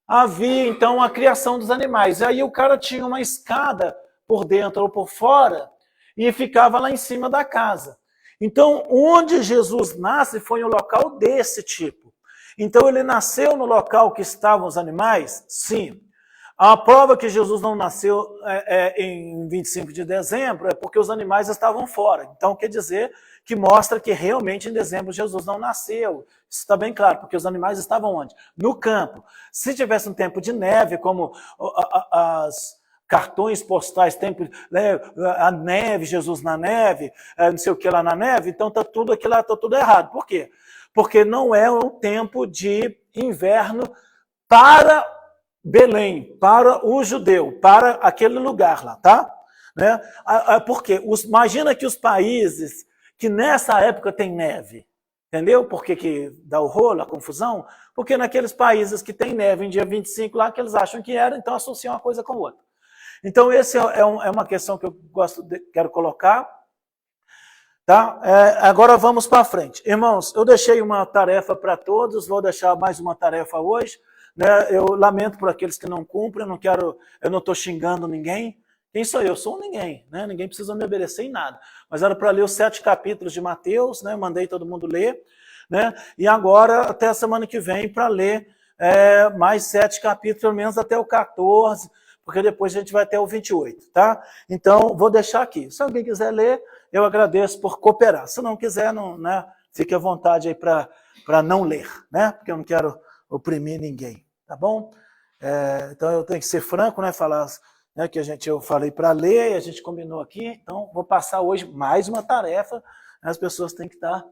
havia, então, a criação dos animais. E aí o cara tinha uma escada por dentro ou por fora e ficava lá em cima da casa. Então, onde Jesus nasce foi um local desse tipo. Então, ele nasceu no local que estavam os animais? Sim. A prova que Jesus não nasceu em 25 de dezembro é porque os animais estavam fora. Então, quer dizer que mostra que realmente em dezembro Jesus não nasceu. Isso está bem claro, porque os animais estavam onde? No campo. Se tivesse um tempo de neve, como as cartões postais, a neve, Jesus na neve, não sei o que lá na neve, então está tudo aquilo lá, está tudo errado. Por quê? Porque não é um tempo de inverno para Belém, para o judeu, para aquele lugar lá, tá? Né? Porque imagina que os países que nessa época tem neve, entendeu? Por que dá o rolo, a confusão? Porque naqueles países que tem neve em dia 25 lá, que eles acham que era, então associam uma coisa com outra. Então, essa é uma questão que eu quero colocar. Tá? Agora vamos para frente. Irmãos, eu deixei uma tarefa para todos, vou deixar mais uma tarefa hoje. Né? Eu lamento por aqueles que não cumprem, eu não estou xingando ninguém. Quem sou eu? Eu sou um ninguém, né? Ninguém precisa me obedecer em nada. Mas era para ler os 7 capítulos de Mateus, né? Mandei todo mundo ler, né? E agora, até a semana que vem, para ler mais 7 capítulos, pelo menos até o 14, porque depois a gente vai até o 28, tá? Então, vou deixar aqui. Se alguém quiser ler, eu agradeço por cooperar. Se não quiser, não, né? Fique à vontade aí para não ler, né? Porque eu não quero oprimir ninguém, tá bom? Então, eu tenho que ser franco, né? Falar... Né, que eu falei para ler, a gente combinou aqui, então vou passar hoje mais uma tarefa, né, as pessoas têm que estar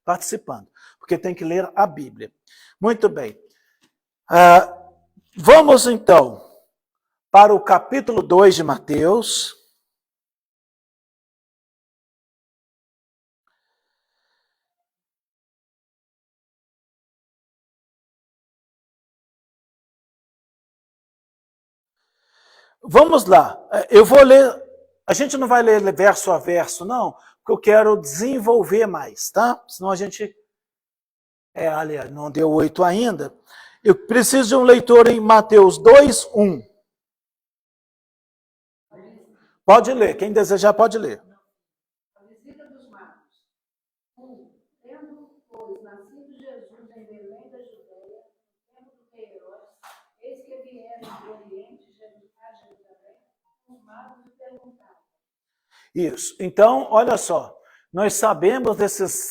participando, porque tem que ler a Bíblia. Muito bem. Vamos então para o capítulo 2 de Mateus. Vamos lá, eu vou ler, a gente não vai ler verso a verso, não, porque eu quero desenvolver mais, tá? Senão a gente, aliás, não deu 8 ainda. Eu preciso de um leitor em Mateus 2, 1. Pode ler, quem desejar pode ler. A visita dos magos. Tendo, pois, nascido Jesus em Belém da Judeia, no tempo do rei Herodes, eis que vieram do Oriente a Jerusalém, os magos lhe perguntaram. Isso. Então, olha só, nós sabemos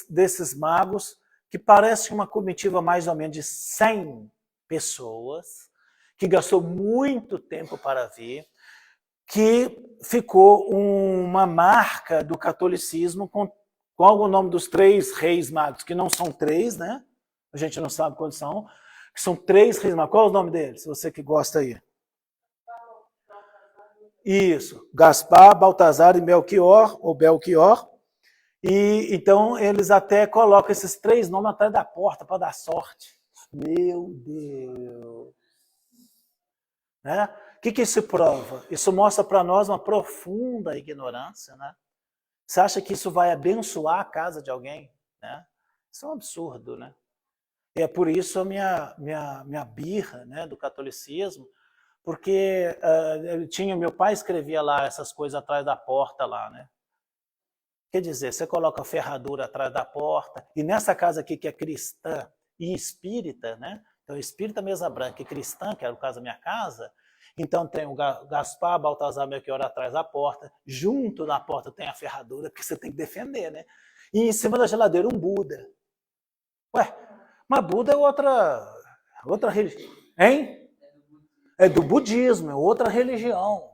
desses magos que parece uma comitiva mais ou menos de 100 pessoas, que gastou muito tempo para vir, que ficou uma marca do catolicismo com o nome dos 3 reis magos, que não são 3, né? A gente não sabe quantos são, que são 3 reis magos. Qual é o nome deles? Você que gosta aí. Isso, Gaspar, Baltazar e Melchior, ou Belchior. E então eles até colocam esses 3 nomes atrás da porta para dar sorte. Meu Deus! Né? O que isso prova? Isso mostra para nós uma profunda ignorância. Né? Você acha que isso vai abençoar a casa de alguém? Né? Isso é um absurdo. Né? E é por isso a minha birra, né, do catolicismo, porque meu pai escrevia lá essas coisas atrás da porta lá, né? Quer dizer, você coloca a ferradura atrás da porta, e nessa casa aqui que é cristã e espírita, né? Então, espírita, mesa branca e cristã, que era o caso da minha casa, então tem o Gaspar, Baltazar, Melchior atrás da porta, junto na porta tem a ferradura, porque você tem que defender, né? E em cima da geladeira um Buda. Ué, mas Buda é outra religião, hein? É do budismo, é outra religião.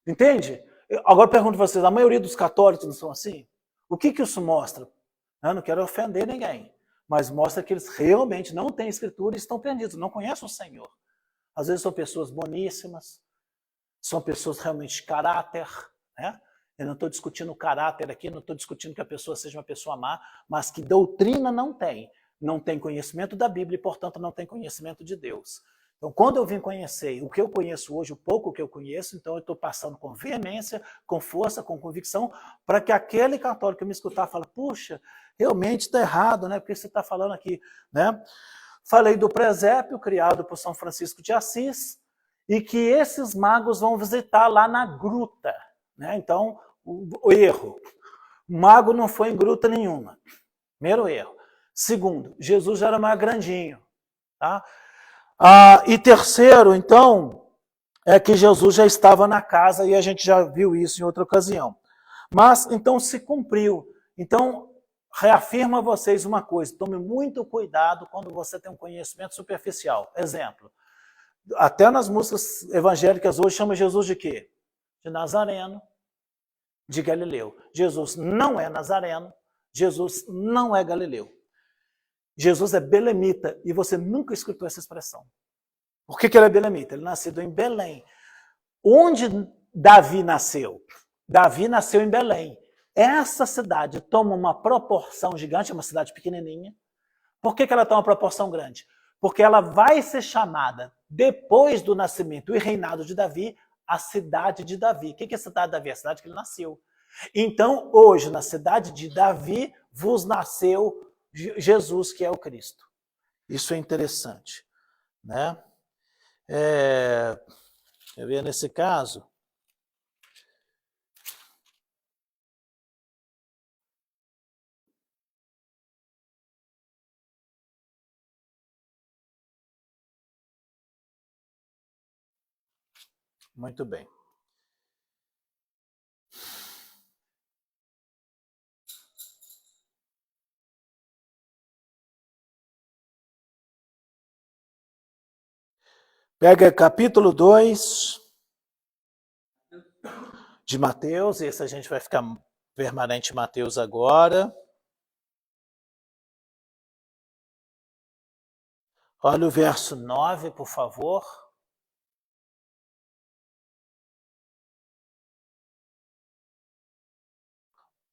Entende? Agora pergunto a vocês, a maioria dos católicos não são assim? O que isso mostra? Eu não quero ofender ninguém, mas mostra que eles realmente não têm escritura e estão perdidos, não conhecem o Senhor. Às vezes são pessoas boníssimas, são pessoas realmente de caráter, né? Eu não estou discutindo o caráter aqui, não estou discutindo que a pessoa seja uma pessoa má, mas que doutrina não tem. Não tem conhecimento da Bíblia e, portanto, não tem conhecimento de Deus. Então, quando eu vim conhecer o que eu conheço hoje, o pouco que eu conheço, então eu estou passando com veemência, com força, com convicção, para que aquele católico que me escutar fale, puxa, realmente está errado, né? Porque você está falando aqui, né? Falei do presépio criado por São Francisco de Assis e que esses magos vão visitar lá na gruta, né? Então, o erro, o mago não foi em gruta nenhuma. Primeiro erro. Segundo, Jesus já era mais grandinho, tá? E terceiro, então, é que Jesus já estava na casa e a gente já viu isso em outra ocasião. Mas, então, se cumpriu. Então, reafirmo a vocês uma coisa, tome muito cuidado quando você tem um conhecimento superficial. Exemplo, até nas músicas evangélicas hoje chama Jesus de quê? De Nazareno, de Galileu. Jesus não é Nazareno, Jesus não é Galileu. Jesus é belemita, e você nunca escutou essa expressão. Por que ele é belemita? Ele nasceu em Belém. Onde Davi nasceu? Davi nasceu em Belém. Essa cidade toma uma proporção gigante, é uma cidade pequenininha. Por que ela toma uma proporção grande? Porque ela vai ser chamada, depois do nascimento e reinado de Davi, a cidade de Davi. O que é a cidade de Davi? É a cidade que ele nasceu. Então, hoje, na cidade de Davi, vos nasceu Jesus, que é o Cristo. Isso é interessante, né? Eu vejo nesse caso, muito bem. Pega capítulo 2 de Mateus, esse a gente vai ficar permanente em Mateus agora. Olha o verso 9, por favor.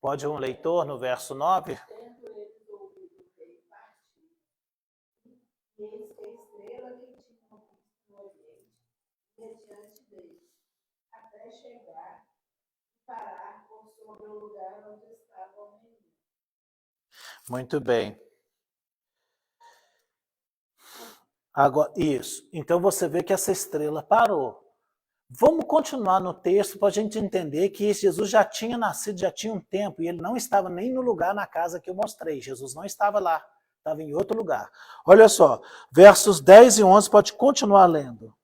Pode um leitor no verso 9? Tendo eles ouvido o rei partir, e eis que a estrela que tinham visto no Oriente ia diante deles, até chegar e parar por sobre o lugar onde estava o menino. Muito bem. Agora, isso. Então você vê que essa estrela parou. Vamos continuar no texto para a gente entender que Jesus já tinha nascido, já tinha um tempo, e ele não estava nem no lugar na casa que eu mostrei. Jesus não estava lá, estava em outro lugar. Olha só, versos 10 e 11, pode continuar lendo.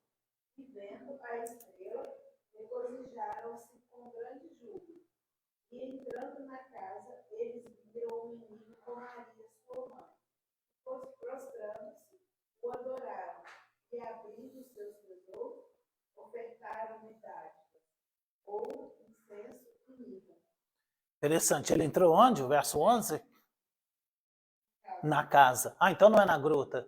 E vendo a estrela, regozijaram-se com grande júbilo. E entrando na casa, eles viram o menino com Maria, sua mãe. Prostrando-se, o adoraram, e abrindo seus tesouros, ofertaram-lhe dádivas, ouro, incenso e mirra. Interessante, ele entrou onde? O verso 11? Na casa. Ah, então não é na gruta.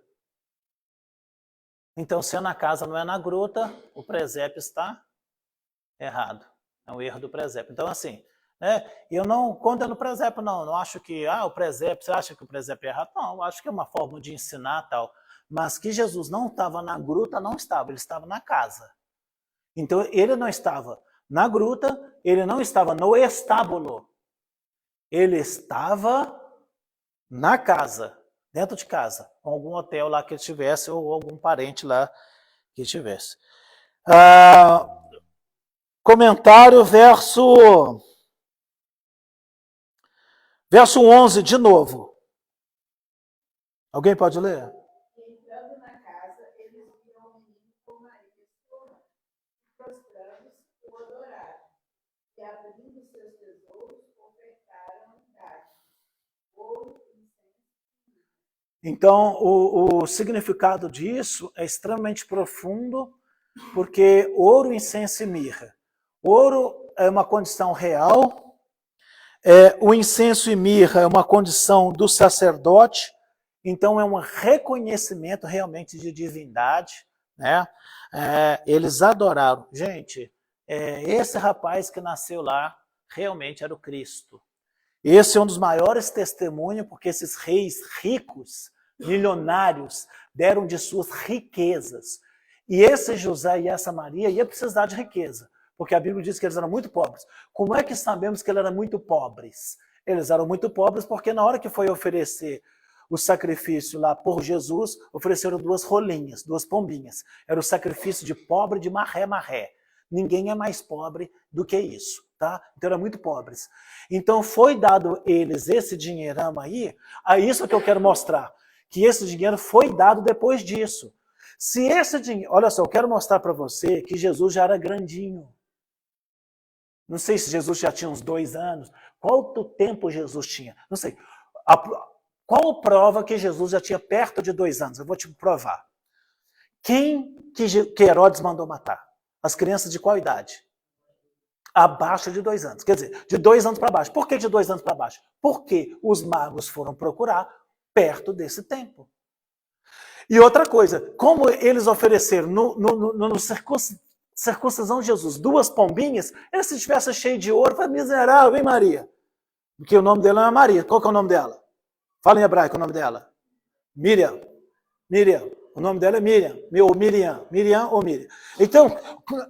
Então, se é na casa, não é na gruta, o presépio está errado. É um erro do presépio. Então, assim, né, eu não condeno o presépio, não acho que, o presépio, você acha que o presépio é errado? Não, eu acho que é uma forma de ensinar tal. Mas que Jesus não estava na gruta, não estava, ele estava na casa. Então, ele não estava na gruta, ele não estava no estábulo. Ele estava na casa, dentro de casa, com algum hotel lá que ele tivesse, ou algum parente lá que tivesse. Comentário, verso 11, de novo. Alguém pode ler? Entrando na casa, eles viram o menino com Maria, sua mãe. Prostrando-se, o adoraram. E abrindo seus tesouros, ofertaram dádivas, ouro, incenso e mirra. Então, o significado disso é extremamente profundo, porque ouro, incenso e mirra. Ouro é uma condição real, o incenso e mirra é uma condição do sacerdote, então é um reconhecimento realmente de divindade, né? Eles adoraram. Gente, esse rapaz que nasceu lá realmente era o Cristo. Esse é um dos maiores testemunhos, porque esses reis ricos, milionários, deram de suas riquezas. E esse José e essa Maria ia precisar de riqueza, porque a Bíblia diz que eles eram muito pobres. Como é que sabemos que eles eram muito pobres? Eles eram muito pobres porque na hora que foi oferecer o sacrifício lá por Jesus, ofereceram 2 rolinhas, 2 pombinhas. Era o sacrifício de pobre de marré. Ninguém é mais pobre do que isso, tá? Então eram muito pobres. Então foi dado eles esse dinheirão aí, é isso que eu quero mostrar, que esse dinheiro foi dado depois disso. Se esse dinheiro, olha só, eu quero mostrar para você que Jesus já era grandinho. Não sei se Jesus já tinha uns 2 anos. Quanto tempo Jesus tinha? Não sei. Qual prova que Jesus já tinha perto de 2 anos? Eu vou te provar. Quem que Herodes mandou matar? As crianças de qual idade? Abaixo de 2 anos. Quer dizer, de 2 anos para baixo. Por que de 2 anos para baixo? Porque os magos foram procurar perto desse tempo. E outra coisa, como eles ofereceram no circuncisão de Jesus 2 pombinhas, ele se tivesse cheio de ouro, foi miserável, hein, Maria? Porque o nome dela não é Maria. Qual que é o nome dela? Fala em hebraico o nome dela. Miriam. O nome dela é Miriam. Ou Miriam. Então,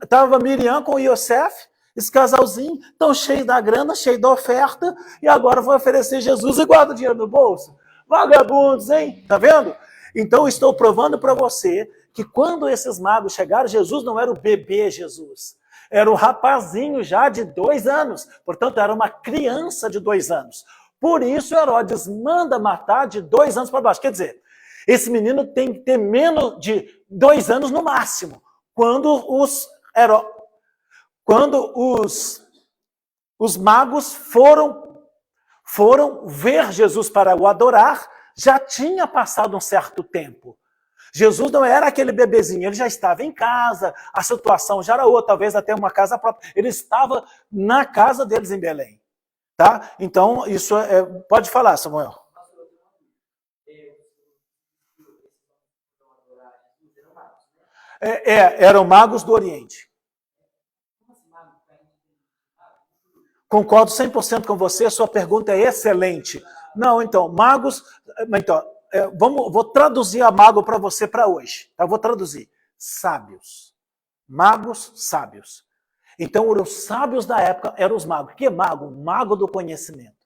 estava Miriam com Yosef, esse casalzinho, tão cheio da grana, cheio da oferta, e agora vai oferecer Jesus e guarda o dinheiro no bolso. Vagabundos, hein? Tá vendo? Então, estou provando para você que quando esses magos chegaram, Jesus não era o bebê Jesus. Era o rapazinho já de 2 anos. Portanto, era uma criança de 2 anos. Por isso, Herodes manda matar de 2 anos para baixo. Quer dizer, esse menino tem que ter menos de 2 anos no máximo. Quando os magos foram ver Jesus para o adorar, já tinha passado um certo tempo. Jesus não era aquele bebezinho, ele já estava em casa, a situação já era outra, talvez até uma casa própria. Ele estava na casa deles em Belém. Tá? Então, isso pode falar, Samuel. Eram magos do Oriente. Concordo 100% com você, sua pergunta é excelente. Não, então, magos... Então, vou traduzir a mago para você para hoje. Tá? Vou traduzir. Sábios. Magos sábios. Então, os sábios da época eram os magos. Que mago? Mago do conhecimento.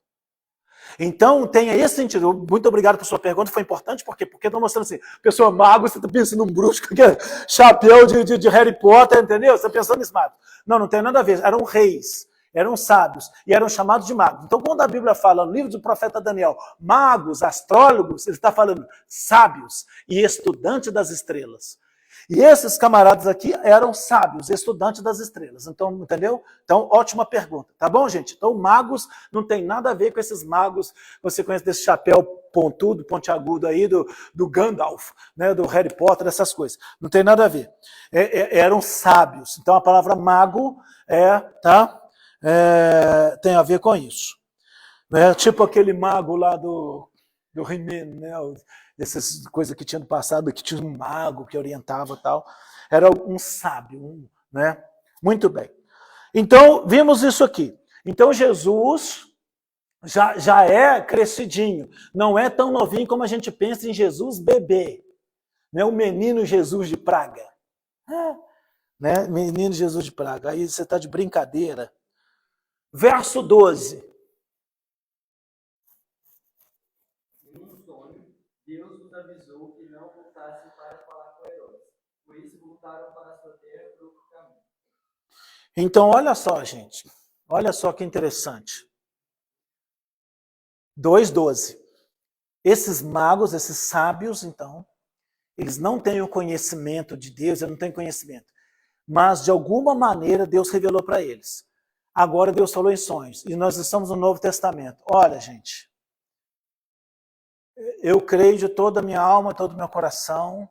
Então, tenha esse sentido. Muito obrigado por sua pergunta, foi importante, por quê? Porque estou mostrando assim, pessoa mago, você está pensando num bruxo com aquele chapéu de Harry Potter, entendeu? Você está pensando nisso, mago. Não, não tem nada a ver, eram reis, eram sábios, e eram chamados de magos. Então, quando a Bíblia fala, no livro do profeta Daniel, magos, astrólogos, ele está falando sábios e estudantes das estrelas. E esses camaradas aqui eram sábios, estudantes das estrelas. Então, entendeu? Então, ótima pergunta. Tá bom, gente? Então, magos não tem nada a ver com esses magos que você conhece desse chapéu pontudo, pontiagudo aí, do Gandalf, né? Do Harry Potter, essas coisas. Não tem nada a ver. Eram sábios. Então, a palavra mago tem a ver com isso. Tipo aquele mago lá do He-Man, né? Essas coisas que tinha no passado, que tinha um mago que orientava e tal. Era um sábio, né? Muito bem. Então, vimos isso aqui. Então, Jesus já é crescidinho. Não é tão novinho como a gente pensa em Jesus bebê. Né? O menino Jesus de Praga. Né? Menino Jesus de Praga. Aí você está de brincadeira. Verso 12. Deus nos avisou que não voltassem para falar com Herodes. Por isso voltaram para a sua terra por outro caminho. Então, olha só, gente. Olha só que interessante. 2:12. Esses magos, esses sábios, então, eles não têm o conhecimento de Deus, eles não têm conhecimento. Mas, de alguma maneira, Deus revelou para eles. Agora, Deus falou em sonhos. E nós estamos no Novo Testamento. Olha, gente. Eu creio de toda a minha alma, todo o meu coração,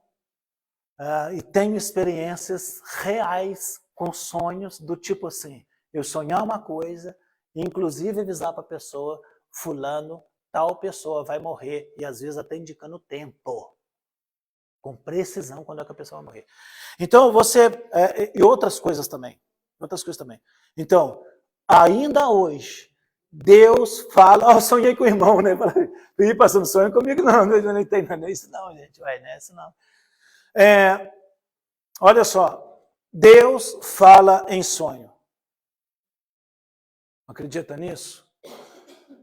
e tenho experiências reais com sonhos do tipo assim, eu sonhar uma coisa, inclusive avisar para a pessoa, fulano, tal pessoa vai morrer, e às vezes até indicando o tempo, com precisão quando é que a pessoa vai morrer. Então, e outras coisas também. Então, ainda hoje, Deus fala, eu sonhei com o irmão, né? E passando sonho comigo, não tem isso não, gente, não é isso não. Olha só, Deus fala em sonho. Acredita nisso?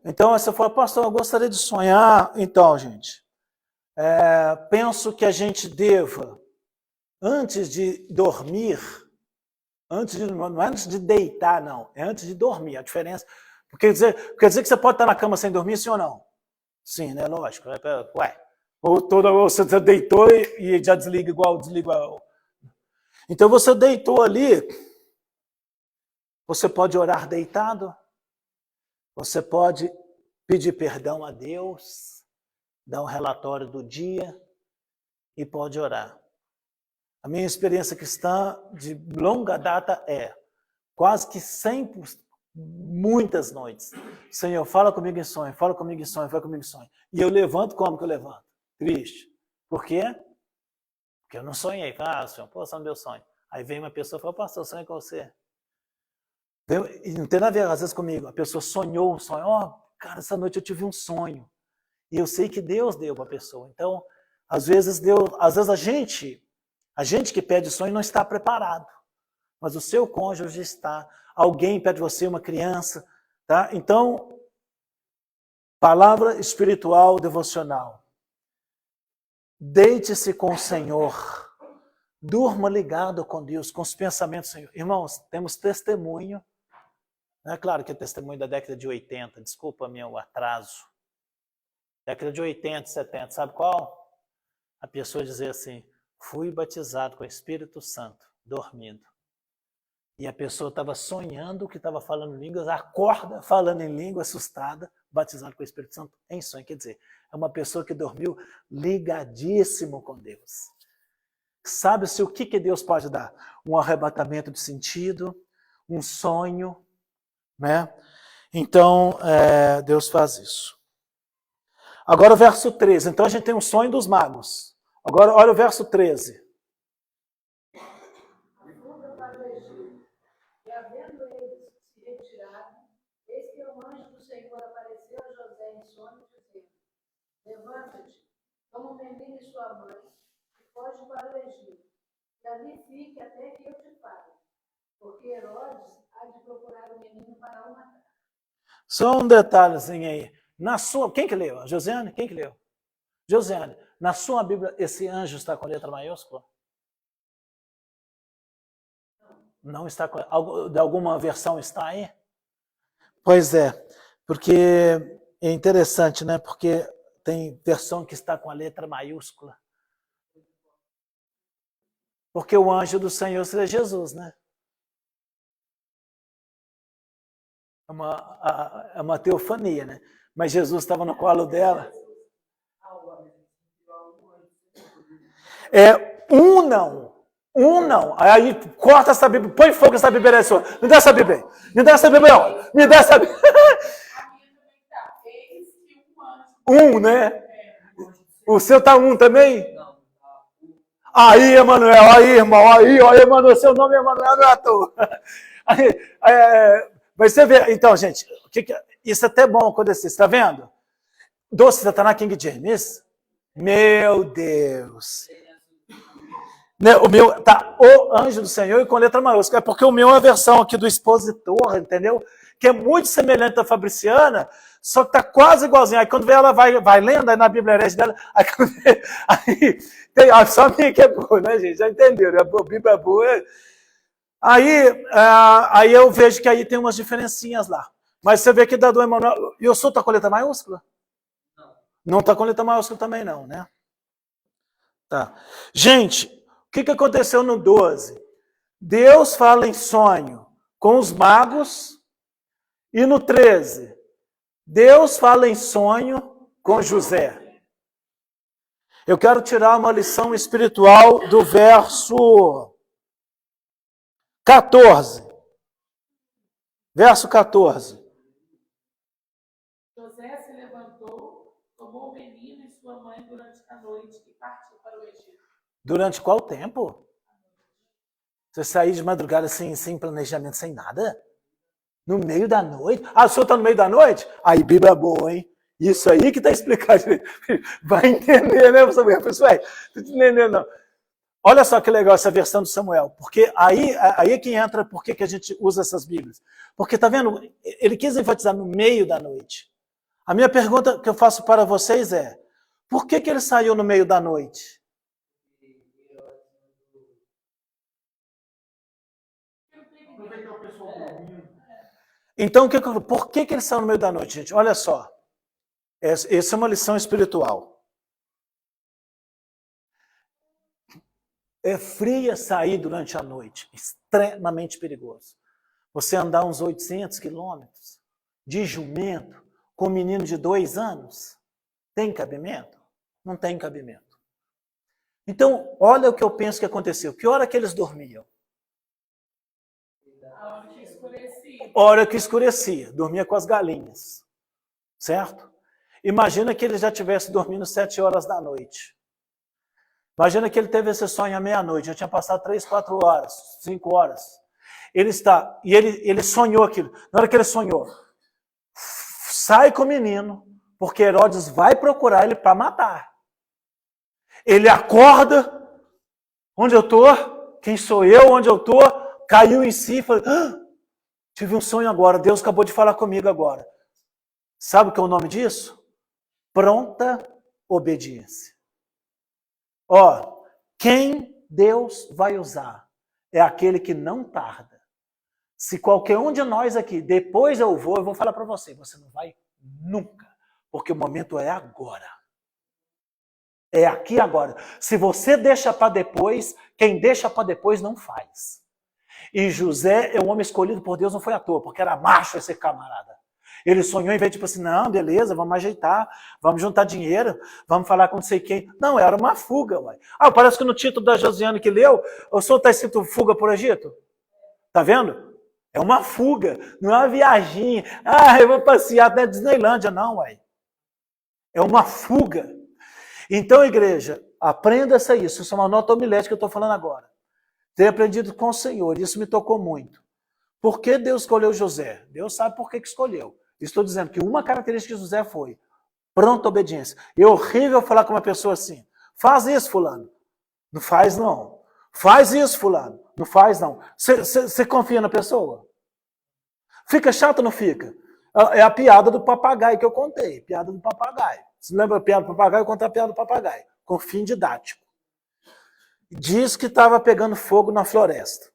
Então, você fala, pastor, eu gostaria de sonhar. Então, gente, penso que a gente deva, antes de dormir, não é antes de deitar, não, é antes de dormir, a diferença. Quer dizer que você pode estar na cama sem dormir, sim ou não? Sim, né? Lógico. Ué. Ou você deitou e já desliga igual. Então você deitou ali, você pode orar deitado, você pode pedir perdão a Deus, dar um relatório do dia e pode orar. A minha experiência cristã de longa data quase que 100%, muitas noites. Senhor, fala comigo em sonho, fala comigo em sonho, fala comigo em sonho. E eu levanto, como que eu levanto? Triste. Por quê? Porque eu não sonhei. Senhor, só no meu sonho. Aí vem uma pessoa e fala, pastor, eu sonhei com você. E não tem nada a ver, às vezes, comigo. A pessoa sonhou um sonho. Cara, essa noite eu tive um sonho. E eu sei que Deus deu para a pessoa. Então, às vezes a gente que pede sonho não está preparado. Mas o seu cônjuge está. Alguém pede você, uma criança. Tá? Então, palavra espiritual devocional. Deite-se com o Senhor. Durma ligado com Deus, com os pensamentos do Senhor. Irmãos, temos testemunho. É claro que é testemunho da década de 80. Desculpa meu atraso. Década de 80, 70. Sabe qual? A pessoa dizer assim, fui batizado com o Espírito Santo, dormindo. E a pessoa estava sonhando que estava falando línguas, acorda falando em língua, assustada, batizado com o Espírito Santo em sonho. Quer dizer, é uma pessoa que dormiu ligadíssimo com Deus. Sabe-se o que Deus pode dar? Um arrebatamento de sentido, um sonho, né? Então, Deus faz isso. Agora o verso 13. Então a gente tem um sonho dos magos. Agora olha o verso 13. E havendo eles se retirado, eis que o anjo do Senhor apareceu a José em sonho, dizendo, levanta-te, toma o menino e sua mãe, e foge para o Egito. E ali fique até que eu te fale, porque Herodes há de procurar o menino para o matar. Só um detalhezinho aí. Quem que leu? A Josiane? Quem que leu? Josiane, na sua Bíblia, esse anjo está com letra maiúscula? Não está com... De alguma versão está aí? Pois é, porque é interessante, né? Porque tem versão que está com a letra maiúscula. Porque o anjo do Senhor seria Jesus, né? É uma teofania, né? Mas Jesus estava no colo dela. Um não. Aí corta essa Bíblia, põe fogo nessa Bíblia aí, senhor. Me dá essa Bíblia aí. Me dá essa Bíblia não. Me dá essa Bíblia. Né? O seu tá também? Aí, Emanuel, aí, irmão, aí, Emanuel, seu nome é Emanuel, não é à toa. Mas você vê, então, gente, isso é até bom acontecer, você tá vendo? Doce Satanás King James? Meu Deus. O meu tá o anjo do Senhor e com letra maiúscula. É porque o meu é a versão aqui do expositor, entendeu? Que é muito semelhante à fabriciana, só que tá quase igualzinho. Aí quando vê ela vai lendo, aí na Bíblia herege dela, aí tem só a minha que é boa, né, gente? Já entenderam? A Bíblia é boa. Aí eu vejo que aí tem umas diferencinhas lá. Mas você vê que da do Emanuel. E o seu tá com letra maiúscula? Não tá com letra maiúscula também, não, né? Tá. Gente, o que aconteceu no 12? Deus fala em sonho com os magos. E no 13, Deus fala em sonho com José. Eu quero tirar uma lição espiritual do verso 14. Verso 14. José se levantou, tomou o menino e sua mãe durante a noite e partiu para o Egito. Durante qual tempo? Você saiu de madrugada sem planejamento, sem nada? No meio da noite? Ah, o senhor está no meio da noite? Aí, Bíblia é boa, hein? Isso aí que está explicado. Vai entender, né, Samuel? Pessoal, não entendendo, não. Olha só que legal essa versão do Samuel. Porque aí é que entra por que a gente usa essas Bíblias. Porque, tá vendo? Ele quis enfatizar no meio da noite. A minha pergunta que eu faço para vocês é, por que ele saiu no meio da noite? Então, por que ele saiu no meio da noite, gente? Olha só. Essa é uma lição espiritual. É fria sair durante a noite. Extremamente perigoso. Você andar uns 800 quilômetros de jumento com um menino de 2 anos, tem cabimento? Não tem cabimento. Então, olha o que eu penso que aconteceu. Que hora que eles dormiam? Hora que escurecia, dormia com as galinhas, certo? Imagina que ele já estivesse dormindo 7 horas da noite. Imagina que ele teve esse sonho à meia-noite, já tinha passado 3, 4 horas, 5 horas. Ele sonhou aquilo. Na hora que ele sonhou, sai com o menino, porque Herodes vai procurar ele para matar. Ele acorda, onde eu estou? Quem sou eu? Onde eu estou? Caiu em si e falou, tive um sonho agora, Deus acabou de falar comigo agora. Sabe o que é o nome disso? Pronta obediência. Quem Deus vai usar é aquele que não tarda. Se qualquer um de nós aqui, depois eu vou falar para você não vai nunca, porque o momento é agora. É aqui agora. Se você deixa para depois, quem deixa para depois não faz. E José é um homem escolhido por Deus, não foi à toa, porque era macho esse camarada. Ele sonhou em vez de tipo assim, não, beleza, vamos ajeitar, vamos juntar dinheiro, vamos falar com não sei quem. Não, era uma fuga, ué. Parece que no título da Josiane que leu, o senhor está escrito fuga por Egito? Tá vendo? É uma fuga, não é uma viaginha. Eu vou passear até Disneylândia, não, ué. É uma fuga. Então, igreja, aprenda isso. Isso é uma nota homilética que eu estou falando agora. Ter aprendido com o Senhor, isso me tocou muito. Por que Deus escolheu José? Deus sabe por que escolheu. Estou dizendo que uma característica de José foi pronta obediência. É horrível falar com uma pessoa assim, faz isso, fulano. Não faz, não. Faz isso, fulano. Não faz, não. Você confia na pessoa? Fica chato ou não fica? É a piada do papagaio que eu contei. Piada do papagaio. Você lembra a piada do papagaio? Eu contei a piada do papagaio. Com fim didático. Diz que estava pegando fogo na floresta.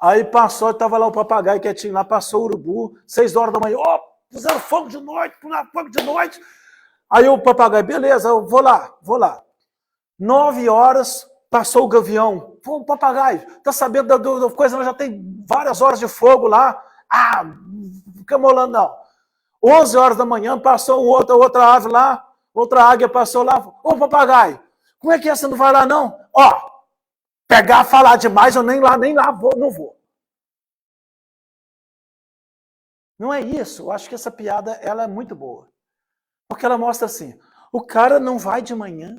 Aí passou, estava lá o papagaio quietinho lá, passou o urubu, 6 horas da manhã, puseram fogo de noite, puseram fogo de noite. Aí o papagaio, beleza, eu vou lá. 9 horas, passou o gavião. Pô, papagaio, tá sabendo da coisa, já tem várias horas de fogo lá. Fica molando não. 11 horas da manhã, passou outra ave lá, outra águia passou lá. Ô papagaio, como é que é? Você não vai lá não? Pegar, falar demais, eu nem lá vou, não vou. Não é isso. Eu acho que essa piada ela é muito boa. Porque ela mostra assim, o cara não vai de manhã,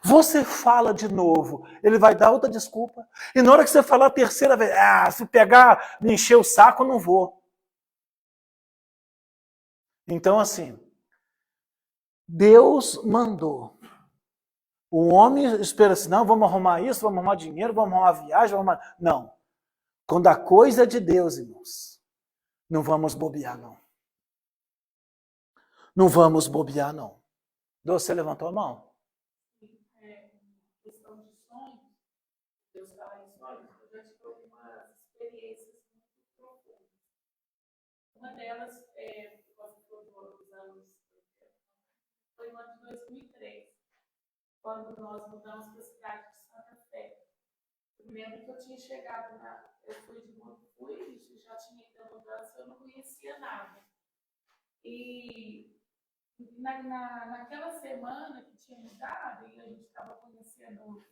você fala de novo, ele vai dar outra desculpa, e na hora que você falar a terceira vez, se pegar, me encher o saco, eu não vou. Então, assim, Deus mandou. O homem espera assim, não, vamos arrumar isso, vamos arrumar dinheiro, vamos arrumar viagem, vamos arrumar... Não. Quando a coisa é de Deus, irmãos, não vamos bobear, não. Não vamos bobear, não. Você levantou a mão? Questão de sonhos, Deus fala em sonhos, eu já tive algumas experiências muito profundas. Uma delas, quando foi dos anos, foi no ano de 2003, quando nós mudamos para a cidade de Santa Fé. Eu me lembro que eu tinha chegado eu fui de Monte já tinha ido a mudança, eu não conhecia nada. E naquela semana que tinha mudado, e a gente estava conhecendo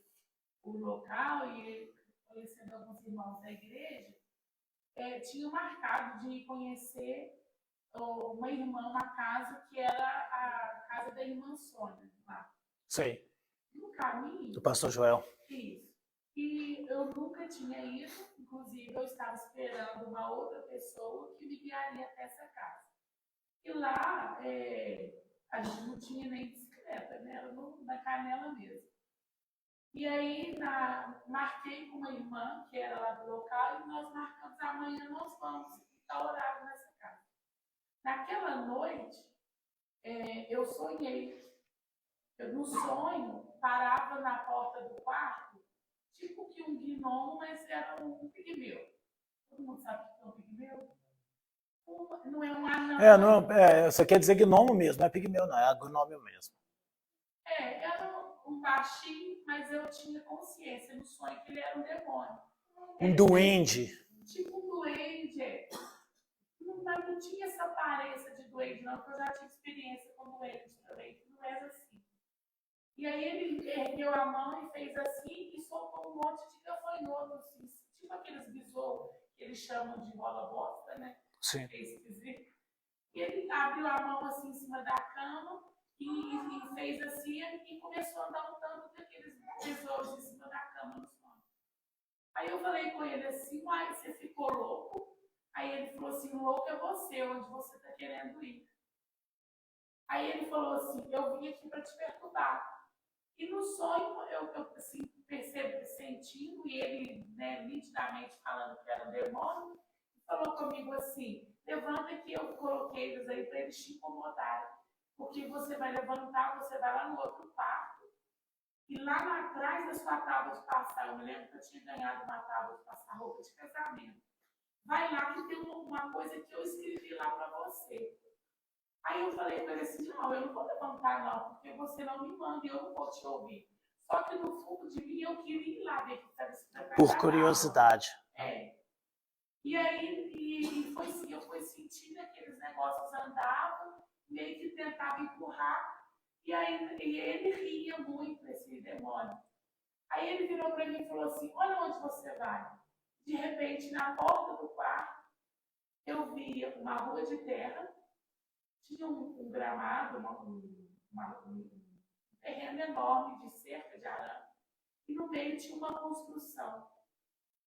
o local e conhecendo alguns irmãos da igreja, tinha marcado de conhecer uma irmã na casa que era a casa da irmã Sônia, lá. Sei. No caminho... Do pastor Joel. Isso. E eu nunca tinha ido, inclusive eu estava esperando uma outra pessoa que me guiaria até essa casa. E lá, a gente não tinha nem bicicleta, né? Era na canela mesmo. E aí, marquei com uma irmã, que era lá do local, e nós marcamos amanhã, nós vamos ficar horário nessa casa. Naquela noite, eu sonhei. Eu, no sonho, parava na porta do quarto, tipo que um gnomo, mas era um pigmeu. Todo mundo sabe o que é um pigmeu? Não é um anão. Você quer dizer gnomo mesmo, não é pigmeu, não, é gnômio mesmo. Era um baixinho, mas eu tinha consciência no sonho que ele era um demônio. Um duende. Tipo um duende. Mas não tinha essa aparência de duende, não, porque eu já tive experiência com duende também, que não era assim. E aí ele ergueu a mão e fez assim e soltou um monte de gafanhoto, assim, tipo aqueles besouros que eles chamam de rola-bosta, né? Sim. E ele abriu a mão assim em cima da cama e fez assim e começou a dar um tanto daqueles besouros em cima da cama no sonho. Aí eu falei com ele assim, você ficou louco? Aí ele falou assim, louco é você, onde você está querendo ir. Aí ele falou assim, eu vim aqui para te perturbar. E no sonho, eu assim, sentindo, e ele, né, nitidamente falando que era um demônio, falou comigo assim, levanta que eu coloquei eles aí para eles te incomodarem. Porque você vai levantar, você vai lá no outro quarto, e lá atrás da sua tábua de passar, eu me lembro que eu tinha ganhado uma tábua de passar roupa de casamento. Vai lá que tem uma coisa que eu escrevi lá para você. Aí eu falei para ele assim, não, eu não vou levantar não, porque você não me manda e eu não vou te ouvir. Só que no fundo de mim eu queria ir lá ver o que estava escrito. Por curiosidade. E aí foi assim, eu fui sentindo aqueles negócios andavam, meio que tentava empurrar, e ele ria muito, esse demônio. Aí ele virou para mim e falou assim, olha onde você vai. De repente, na porta do quarto, eu via uma rua de terra, tinha um gramado, um terreno enorme de cerca de arame, e no meio tinha uma construção.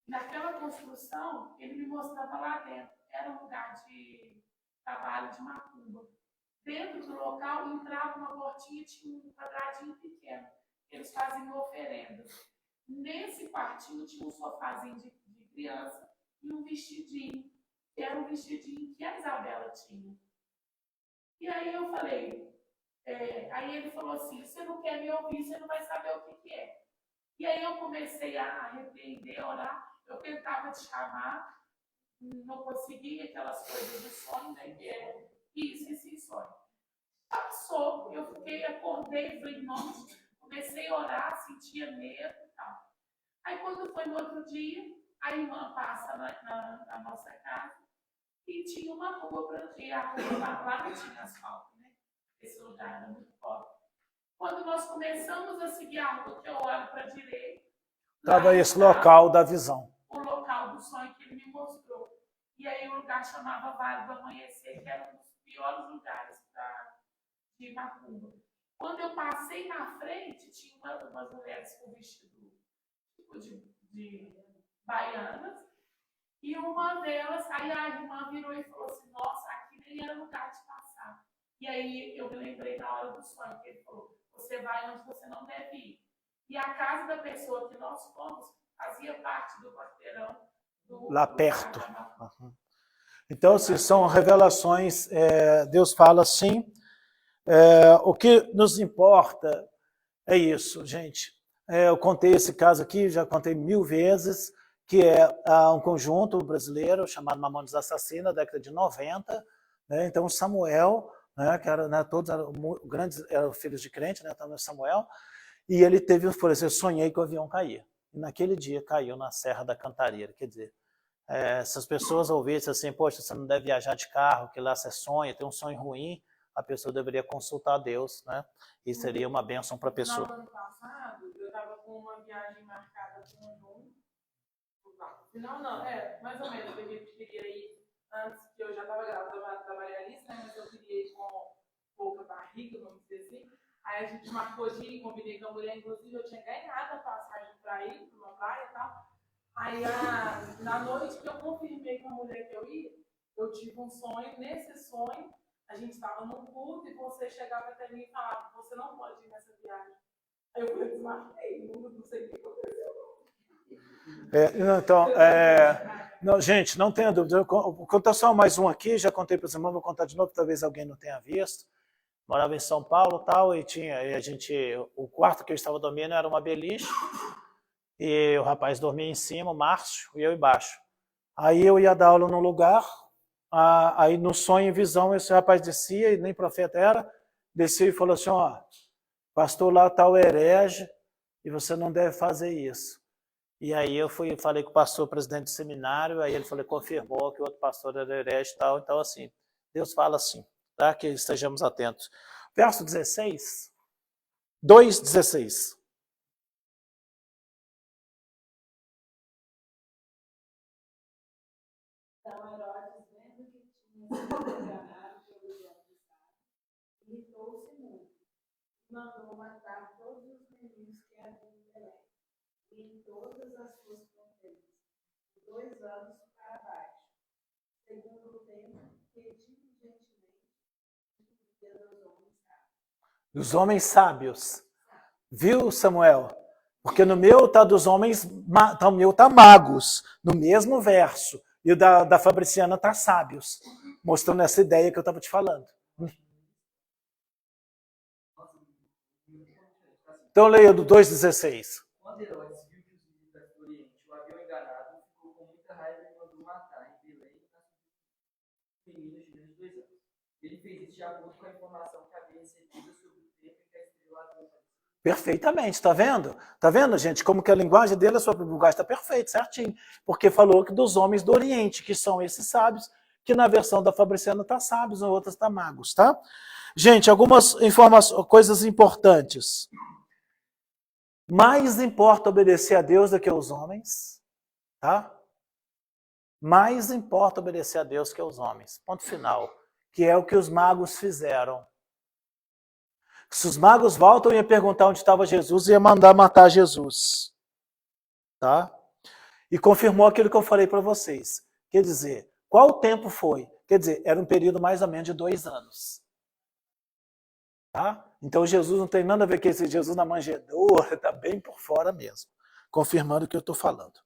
Naquela construção, ele me mostrava lá dentro. Era um lugar de trabalho de macumba. Dentro do local, entrava uma portinha e tinha um quadradinho pequeno. Eles faziam oferendas. Nesse quartinho tinha um sofazinho de criança e um vestidinho. que era um vestidinho que a Isabela tinha. E aí eu falei, aí ele falou assim, você não quer me ouvir, você não vai saber o que é. E aí eu comecei a repreender, a orar, eu tentava te chamar, não conseguia aquelas coisas do sonho, né? Que é isso, sonho. Passou, eu acordei, falei, nossa, comecei a orar, sentia medo e tal. Aí quando foi no outro dia, a irmã passa na nossa casa e tinha uma rua para ir, a rua lá não tinha asfalto, né? Esse lugar era muito pobre. Quando nós começamos a seguir a rua, que eu olho para a direita, estava esse local da visão. O local do sonho que ele me mostrou. E aí o lugar chamava Vale do Amanhecer, que era um dos piores lugares de Macumba. Quando eu passei na frente, tinha umas mulheres com vestido tipo de baianas, e uma delas, aí a irmã virou e falou assim, nossa, aqui nem era lugar de passar. E aí eu me lembrei na hora do sonho, que ele falou, você vai onde você não deve ir. E a casa da pessoa que nós fomos fazia parte do quarteirão lá perto. Então, assim, são revelações, Deus fala assim, o que nos importa é isso, gente. Eu contei esse caso aqui, já contei 1000 vezes, que é um conjunto brasileiro chamado Mamonas Assassinas, da década de 90, né? Então Samuel, né, que era, né, todos eram grandes, eram filhos de crente, né, também Samuel, e ele teve, por exemplo, eu sonhei que o avião caía, e naquele dia caiu na Serra da Cantareira, quer dizer, se as pessoas ouvissem assim, poxa, você não deve viajar de carro, que lá você sonha, tem um sonho ruim, a pessoa deveria consultar Deus, né, e seria uma bênção para a pessoa. No ano passado, eu estava com uma viagem marcada com o João. Não, mais ou menos, a gente queria ir antes, que eu já estava grávida da Maria Alice, né, mas eu queria ir com pouca barriga, vamos dizer assim. Aí a gente marcou de ir, combinei com a mulher, inclusive eu tinha ganhado a passagem para ir para uma praia e tal. Aí na noite que eu confirmei com a mulher que eu ia, eu tive um sonho, nesse sonho, a gente estava num culto e você chegava até mim e falava, você não pode ir nessa viagem. Aí eu desmarquei, não sei o que aconteceu. Então, não, gente, não tenha dúvida. Eu vou contar só mais um aqui, já contei para os irmãos, vou contar de novo, talvez alguém não tenha visto. Morava em São Paulo tal, e o quarto que eu estava dormindo era uma beliche, e o rapaz dormia em cima, o Márcio, e eu embaixo. Aí eu ia dar aula num lugar, aí no sonho e visão esse rapaz descia, e nem profeta era, descia e falou assim, ó, pastor lá está o herege, e você não deve fazer isso. E aí eu falei com o pastor, presidente do seminário, aí ele falou, confirmou que o outro pastor era herege e tal, então assim, Deus fala assim, tá? Que estejamos atentos. Verso 16, 2:16. Então Herodes, vendo que tinha sido enganado pelo João de Sá, irritou-se muito, mandou matar todos os meninos que havia em Belém, e em todas as suas fronteiras, de 2 anos para baixo, segundo o tempo que diligentemente cumpriria dos homens sábios. Dos homens sábios. Viu, Samuel? Porque no meu está dos homens, o meu está magos, no mesmo verso. E o da Fabriciana está sábios, mostrando essa ideia que eu estava te falando. Então leia do 2:16. Quando Herodes viu que os visitantes do Oriente o haviam enganado, ficou com muita raiva e mandou matar em Belém meninos de menos de 2 anos. Ele fez isso de acordo com a informação que havia recebido sobre o tempo em que a estrela havia aparecido. Perfeitamente, está vendo? Está vendo, gente, como que a linguagem dele, a sua linguagem está perfeita, certinho. Porque falou que dos homens do Oriente, que são esses sábios, que na versão da Fabriciana está sábios, na outra está magos, tá? Gente, algumas informações, coisas importantes. Mais importa obedecer a Deus do que aos homens, tá? Mais importa obedecer a Deus que aos homens. Ponto final. Que é o que os magos fizeram. Se os magos voltam, ia perguntar onde estava Jesus e ia mandar matar Jesus. Tá? E confirmou aquilo que eu falei para vocês. Quer dizer, qual o tempo foi? Quer dizer, era um período mais ou menos de 2 anos. Tá? Então Jesus não tem nada a ver com esse Jesus na manjedoura, está bem por fora mesmo. Confirmando o que eu estou falando.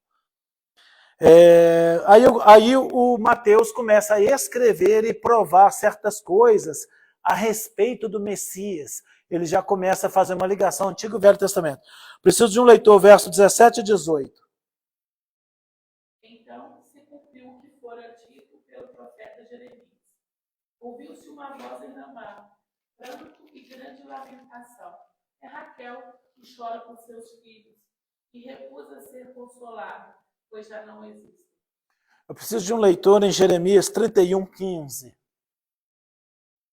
Aí o Mateus começa a escrever e provar certas coisas a respeito do Messias. Ele já começa a fazer uma ligação Antigo e Velho Testamento. Preciso de um leitor, verso 17 e 18. Então se cumpriu o que fora dito pelo profeta Jeremias. Ouviu-se uma voz em Ramá, pranto e grande lamentação. É Raquel que chora por seus filhos e recusa ser consolada, pois já não existem. Eu preciso de um leitor em Jeremias 31, 15.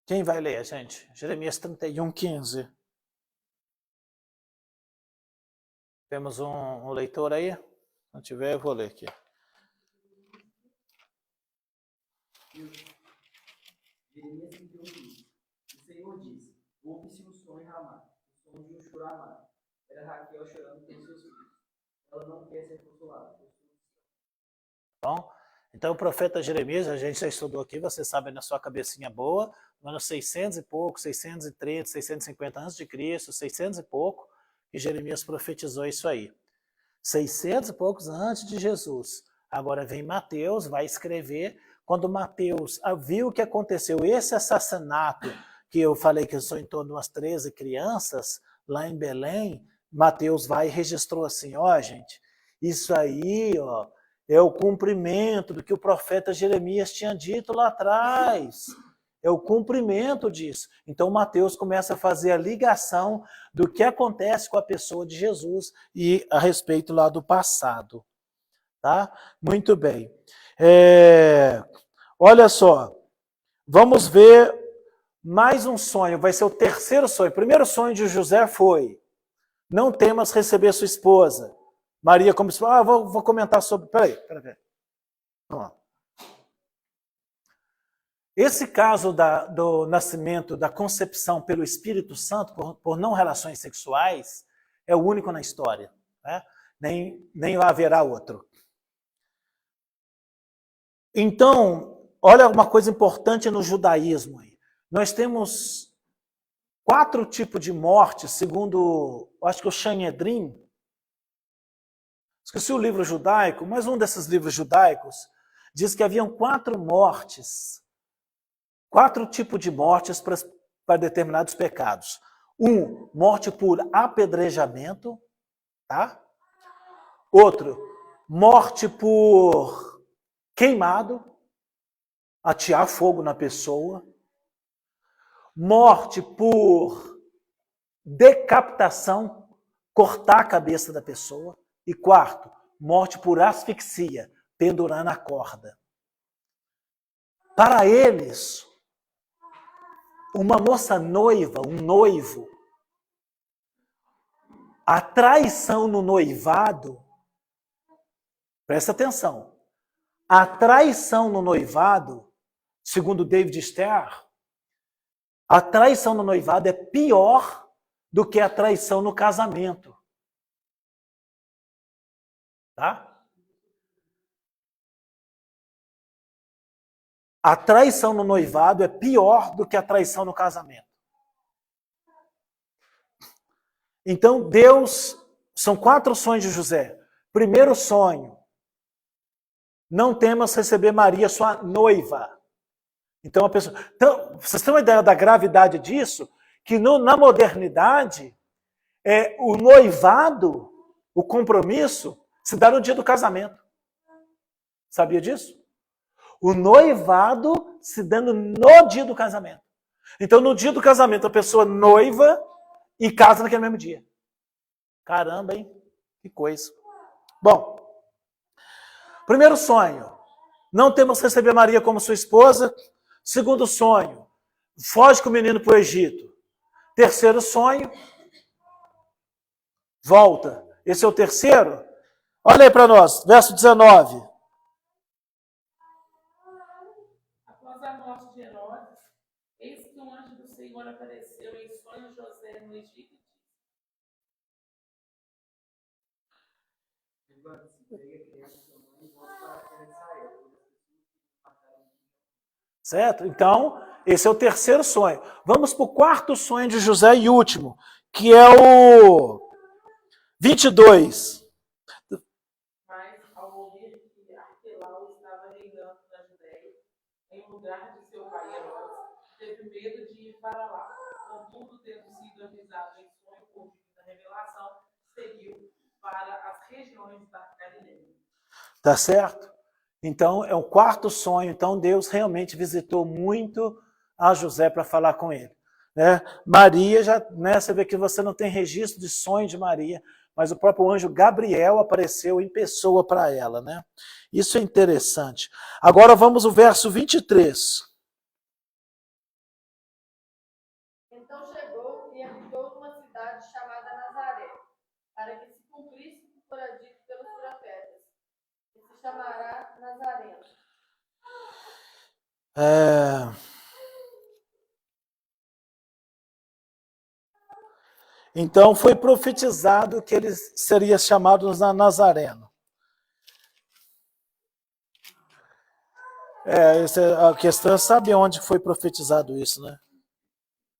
Quem vai ler, gente? Jeremias 31, 15. Temos um leitor aí? Se não tiver, eu vou ler aqui. Jeremias 31 diz: o Senhor disse: ouve-se um som em Ramá, o som de um choro amargo. Era Raquel chorando pelos seus filhos. Ela não quer ser consolada. Bom, então o profeta Jeremias, a gente já estudou aqui, você sabe na sua cabecinha boa, no ano 600 e pouco, 630, 650 a.C., 600 e pouco, que Jeremias profetizou isso aí. 600 e poucos antes de Jesus. Agora vem Mateus, vai escrever. Quando Mateus viu o que aconteceu, esse assassinato, que eu falei que são em torno de umas 13 crianças, lá em Belém, Mateus vai e registrou assim, ó, gente, isso aí, ó, é o cumprimento do que o profeta Jeremias tinha dito lá atrás. É o cumprimento disso. Então Mateus começa a fazer a ligação do que acontece com a pessoa de Jesus e a respeito lá do passado. Tá? Muito bem. Olha só, vamos ver mais um sonho, vai ser o terceiro sonho. O primeiro sonho de José foi: não temas receber sua esposa. Maria como esposa. Vou comentar sobre. Peraí. Vamos lá. Esse caso do nascimento, da concepção pelo Espírito Santo, por não relações sexuais, é o único na história. Né? Nem haverá outro. Então, olha uma coisa importante no judaísmo. Nós temos 4 tipos de mortes, segundo, acho que o Sanhedrin. Esqueci o livro judaico, mas um desses livros judaicos diz que haviam 4 mortes. 4 tipos de mortes para determinados pecados. Morte por apedrejamento, tá? Outro, morte por queimado, atear fogo na pessoa. Morte por decapitação, cortar a cabeça da pessoa. E 4, morte por asfixia, pendurar na corda. Para eles, uma moça noiva, um noivo, a traição no noivado, presta atenção, a traição no noivado, segundo David Stern, a traição no noivado é pior do que a traição no casamento. Tá? A traição no noivado é pior do que a traição no casamento. Então, são 4 sonhos de José. Primeiro sonho, não temas receber Maria, sua noiva. Então, vocês têm uma ideia da gravidade disso? Que na modernidade, o noivado, o compromisso, se dá no dia do casamento. Sabia disso? O noivado se dando no dia do casamento. Então, no dia do casamento, a pessoa noiva e casa naquele mesmo dia. Caramba, hein? Que coisa. Bom, primeiro sonho, não temos que receber Maria como sua esposa. Segundo sonho, foge com o menino para o Egito. Terceiro sonho, volta. Esse é o terceiro. Olha aí para nós, verso 19. Após a morte de Herodes, eis que um anjo do Senhor apareceu em sonho a José no Egito. Certo? Então, esse é o terceiro sonho. Vamos para o quarto sonho de José e último, que é o 22. Mas, ao ouvir que Arquelau estava reinando na Judéia, em lugar de seu pai Herodes, teve medo de ir para lá. Contudo, tendo sido avisado em sonho por divina revelação, seguiu para as regiões da Galileia. Tá certo? Então, é o quarto sonho. Então, Deus realmente visitou muito a José para falar com ele. Né? Maria, já, né, você vê que você não tem registro de sonho de Maria, mas o próprio anjo Gabriel apareceu em pessoa para ela. Né? Isso é interessante. Agora vamos ao verso 23. Então chegou e habitou numa cidade chamada Nazaré, para que se cumprisse o que fora dito pelos profetas, que se chamará Nazareno. Então foi profetizado que ele seria chamado Nazareno. A questão é saber onde foi profetizado isso, né?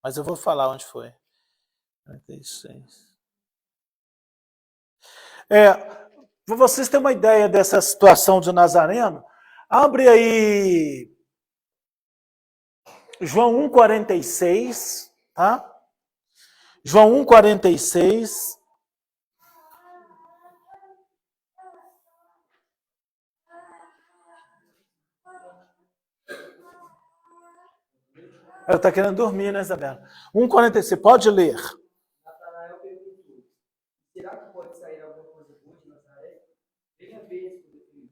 Mas eu vou falar onde foi. 46. Para vocês terem uma ideia dessa situação de Nazareno, abre aí João 1,46, tá? João 1,46. Ela está querendo dormir, né, Isabela? 1,46, pode ler. Natanael perguntou: será que pode sair alguma coisa boa de Nazaré? Venha ver isso.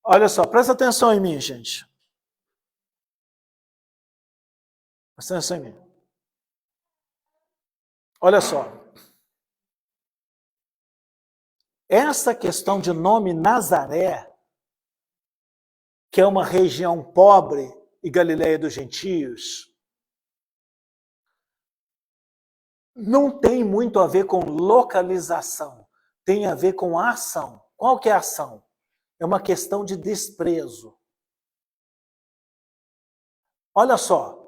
Olha só, presta atenção em mim, gente. Presta atenção em mim. Olha só. Essa questão de nome Nazaré, que é uma região pobre e Galileia dos Gentios, não tem muito a ver com localização, tem a ver com a ação. Qual que é a ação? É uma questão de desprezo. Olha só,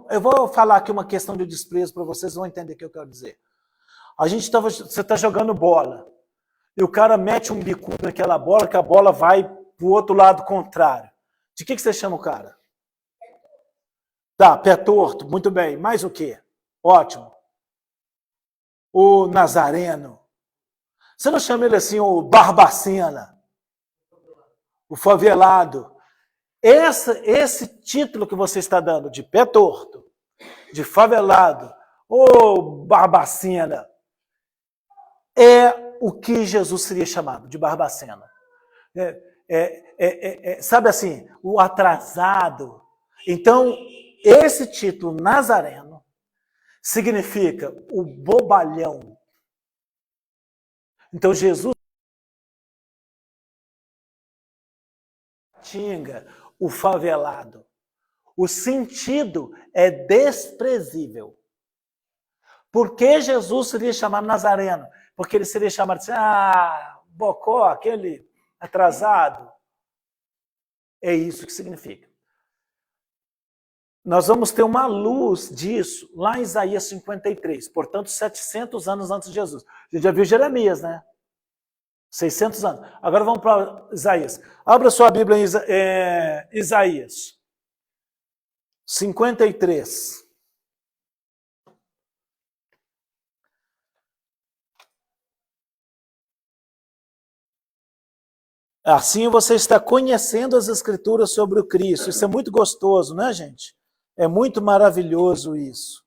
eu vou falar aqui uma questão de desprezo para vocês vão entender o que eu quero dizer. Você está jogando bola, e o cara mete um bico naquela bola, que a bola vai para o outro lado contrário. De que você chama o cara? Tá, pé torto, muito bem. Mais o quê? Ótimo. O Nazareno. Você não chama ele assim, o Barbacena, o favelado. Esse título que você está dando de pé torto, de favelado, ou Barbacena, é o que Jesus seria chamado de Barbacena. Sabe assim, o atrasado. Então, esse título Nazareno significa o bobalhão. Então, Jesus tinga o favelado. O sentido é desprezível. Por que Jesus seria chamado Nazareno? Porque ele seria chamado assim, bocó, aquele atrasado. É isso que significa. Nós vamos ter uma luz disso lá em Isaías 53, portanto, 700 anos antes de Jesus. A gente já viu Jeremias, né? 600 anos. Agora vamos para Isaías. Abra sua Bíblia em Isaías 53. Assim você está conhecendo as Escrituras sobre o Cristo. Isso é muito gostoso, né, gente? É muito maravilhoso isso.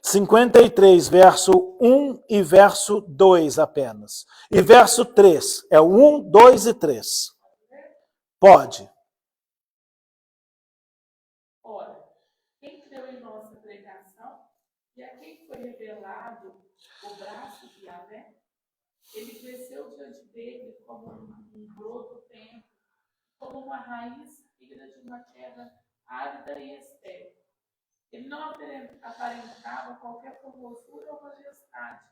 53, verso 1 e verso 2 apenas. E verso 3. É o 1, 2 e 3. Pode. Ora, quem creu em nossa pregação e a quem foi revelado o braço de Yahvé, ele cresceu diante dele como um broto tenro, como uma raiz ira de uma terra árida e estéril. Ele não aparentava qualquer formosura ou majestade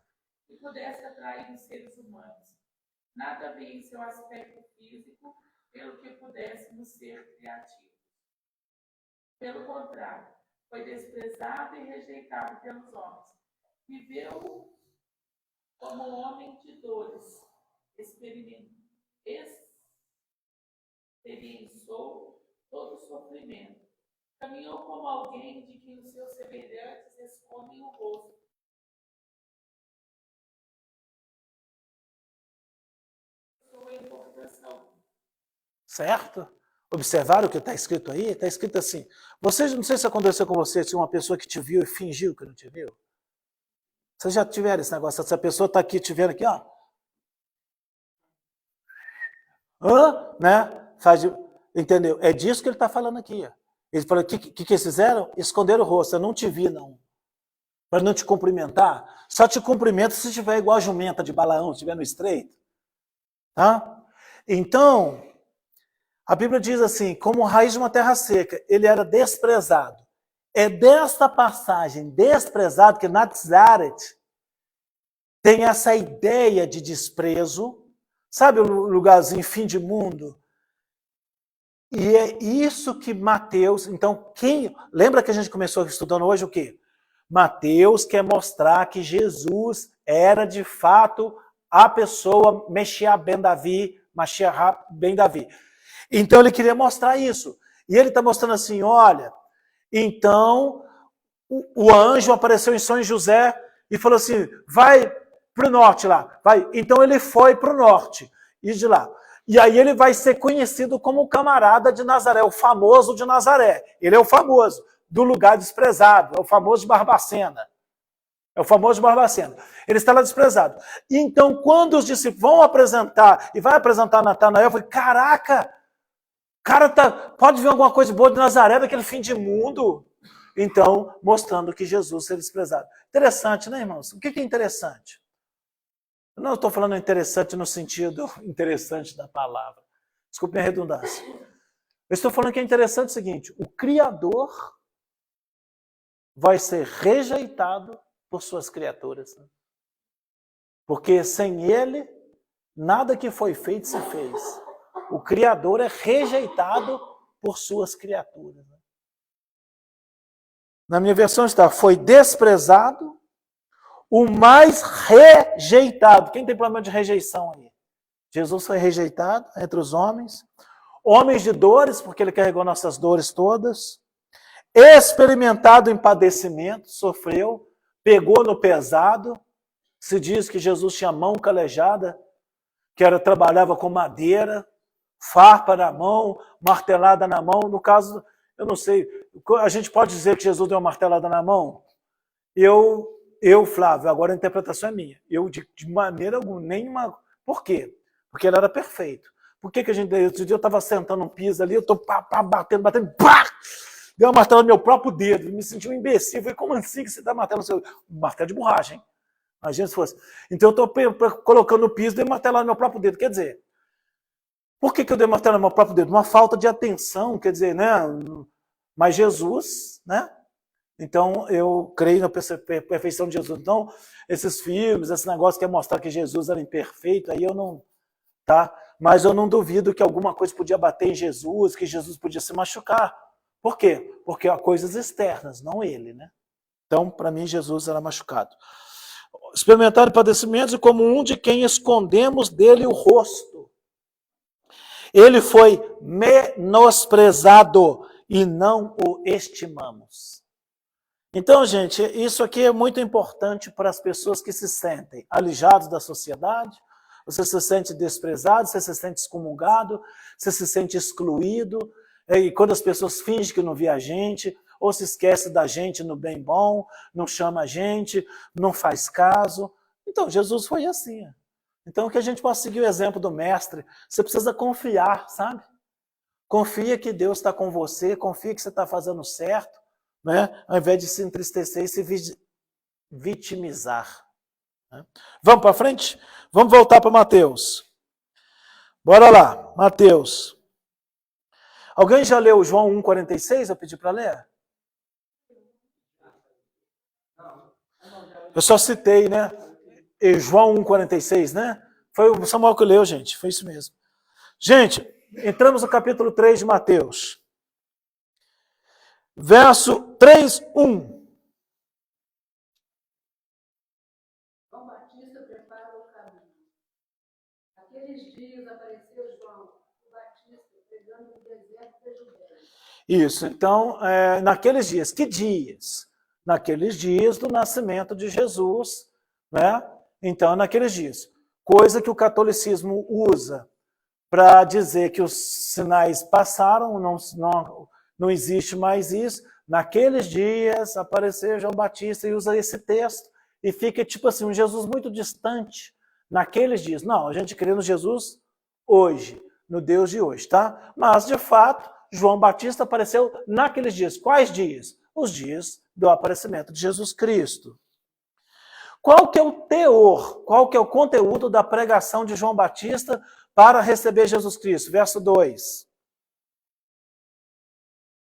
que pudesse atrair os seres humanos. Nada havia em seu aspecto físico pelo que pudéssemos ser criativos. Pelo contrário, foi desprezado e rejeitado pelos homens. Viveu como um homem de dores, experienciou todo o sofrimento. Caminhou como alguém de que os seus semelhantes escondem o rosto. Sua importação. Certo? Observaram o que está escrito aí? Está escrito assim. Vocês, não sei se aconteceu com você, se uma pessoa que te viu e fingiu que não te viu. Vocês já tiveram esse negócio? Essa pessoa está aqui te vendo aqui, ó. Né? Entendeu? É disso que ele está falando aqui. Ó. Ele falou: o que eles fizeram? Esconderam o rosto. Eu não te vi, não. Para não te cumprimentar. Só te cumprimento se estiver igual a jumenta de Balaão, se estiver no estreito. Tá? Então, a Bíblia diz assim: como raiz de uma terra seca, ele era desprezado. É desta passagem, desprezado, que Nazaret tem essa ideia de desprezo. Sabe o lugarzinho fim de mundo? E é isso que Mateus... Então, lembra que a gente começou estudando hoje o quê? Mateus quer mostrar que Jesus era, de fato, a pessoa Mashiach ben Davi. Então, ele queria mostrar isso. E ele está mostrando assim, olha, então, o anjo apareceu em São José e falou assim, vai para o norte lá. Vai. Então, ele foi para o norte e de lá. E aí ele vai ser conhecido como o camarada de Nazaré, o famoso de Nazaré. Ele é o famoso, do lugar desprezado, é o famoso de Barbacena. É o famoso de Barbacena. Ele está lá desprezado. E então, quando os discípulos vão apresentar, e vai apresentar Natanael, eu falei, caraca, cara, pode ver alguma coisa boa de Nazaré, daquele fim de mundo. Então, mostrando que Jesus seria desprezado. Interessante, né, irmãos? O que é interessante? Eu não estou falando interessante no sentido interessante da palavra. Desculpe a redundância. Eu estou falando que é interessante o seguinte, o Criador vai ser rejeitado por suas criaturas. Porque sem ele, nada que foi feito se fez. O Criador é rejeitado por suas criaturas. Na minha versão está, foi desprezado, o mais rejeitado. Quem tem problema de rejeição aí? Jesus foi rejeitado entre os homens. Homens de dores, porque ele carregou nossas dores todas. Experimentado em padecimento, sofreu, pegou no pesado. Se diz que Jesus tinha mão calejada, trabalhava com madeira, farpa na mão, martelada na mão. No caso, eu não sei, a gente pode dizer que Jesus deu uma martelada na mão? Eu, Flávio, agora a interpretação é minha. Eu, de maneira alguma, nenhuma. Por quê? Porque ele era perfeito. Por que a gente. Outro dia eu estava sentando um piso ali, eu estou batendo, pá! Deu uma martela no meu próprio dedo, me senti um imbecil. Eu falei, como assim que você dá martelo no seu. Martelo de borracha, hein? Imagina se fosse. Então eu estou colocando no piso e dei martelo no meu próprio dedo. Quer dizer, por que eu dei martelo no meu próprio dedo? Uma falta de atenção, quer dizer, né? Mas Jesus, né? Então, eu creio na perfeição de Jesus. Então, esses filmes, esse negócio que é mostrar que Jesus era imperfeito, aí eu não... Tá? Mas eu não duvido que alguma coisa podia bater em Jesus, que Jesus podia se machucar. Por quê? Porque há coisas externas, não ele, né? Então, para mim, Jesus era machucado. Experimentado padecimentos e como um de quem escondemos dele o rosto. Ele foi menosprezado e não o estimamos. Então, gente, isso aqui é muito importante para as pessoas que se sentem alijados da sociedade, você se sente desprezado, você se sente excomungado, você se sente excluído, e quando as pessoas fingem que não vê a gente, ou se esquece da gente no bem bom, não chama a gente, não faz caso. Então, Jesus foi assim. Então, que a gente possa seguir o exemplo do mestre, você precisa confiar, sabe? Confia que Deus está com você, confia que você está fazendo certo, né? Ao invés de se entristecer e se vitimizar. Né? Vamos para frente? Vamos voltar para Mateus. Bora lá, Mateus. Alguém já leu João 1,46? Eu pedi para ler? Eu só citei, né? E João 1,46, né? Foi o Samuel que leu, gente. Foi isso mesmo. Gente, entramos no capítulo 3 de Mateus. Verso 3:1. João Batista prepara o caminho. Naqueles dias apareceu João o Batista pregando no deserto da Judéia. Isso, então, naqueles dias, que dias? Naqueles dias do nascimento de Jesus, né? Então, naqueles dias. Coisa que o catolicismo usa para dizer que os sinais passaram, não existe mais isso. Naqueles dias apareceu João Batista e usa esse texto e fica tipo assim, um Jesus muito distante. Naqueles dias. Não, a gente crê no Jesus hoje, no Deus de hoje, tá? Mas, de fato, João Batista apareceu naqueles dias. Quais dias? Os dias do aparecimento de Jesus Cristo. Qual que é o teor, qual que é o conteúdo da pregação de João Batista para receber Jesus Cristo? Verso 2.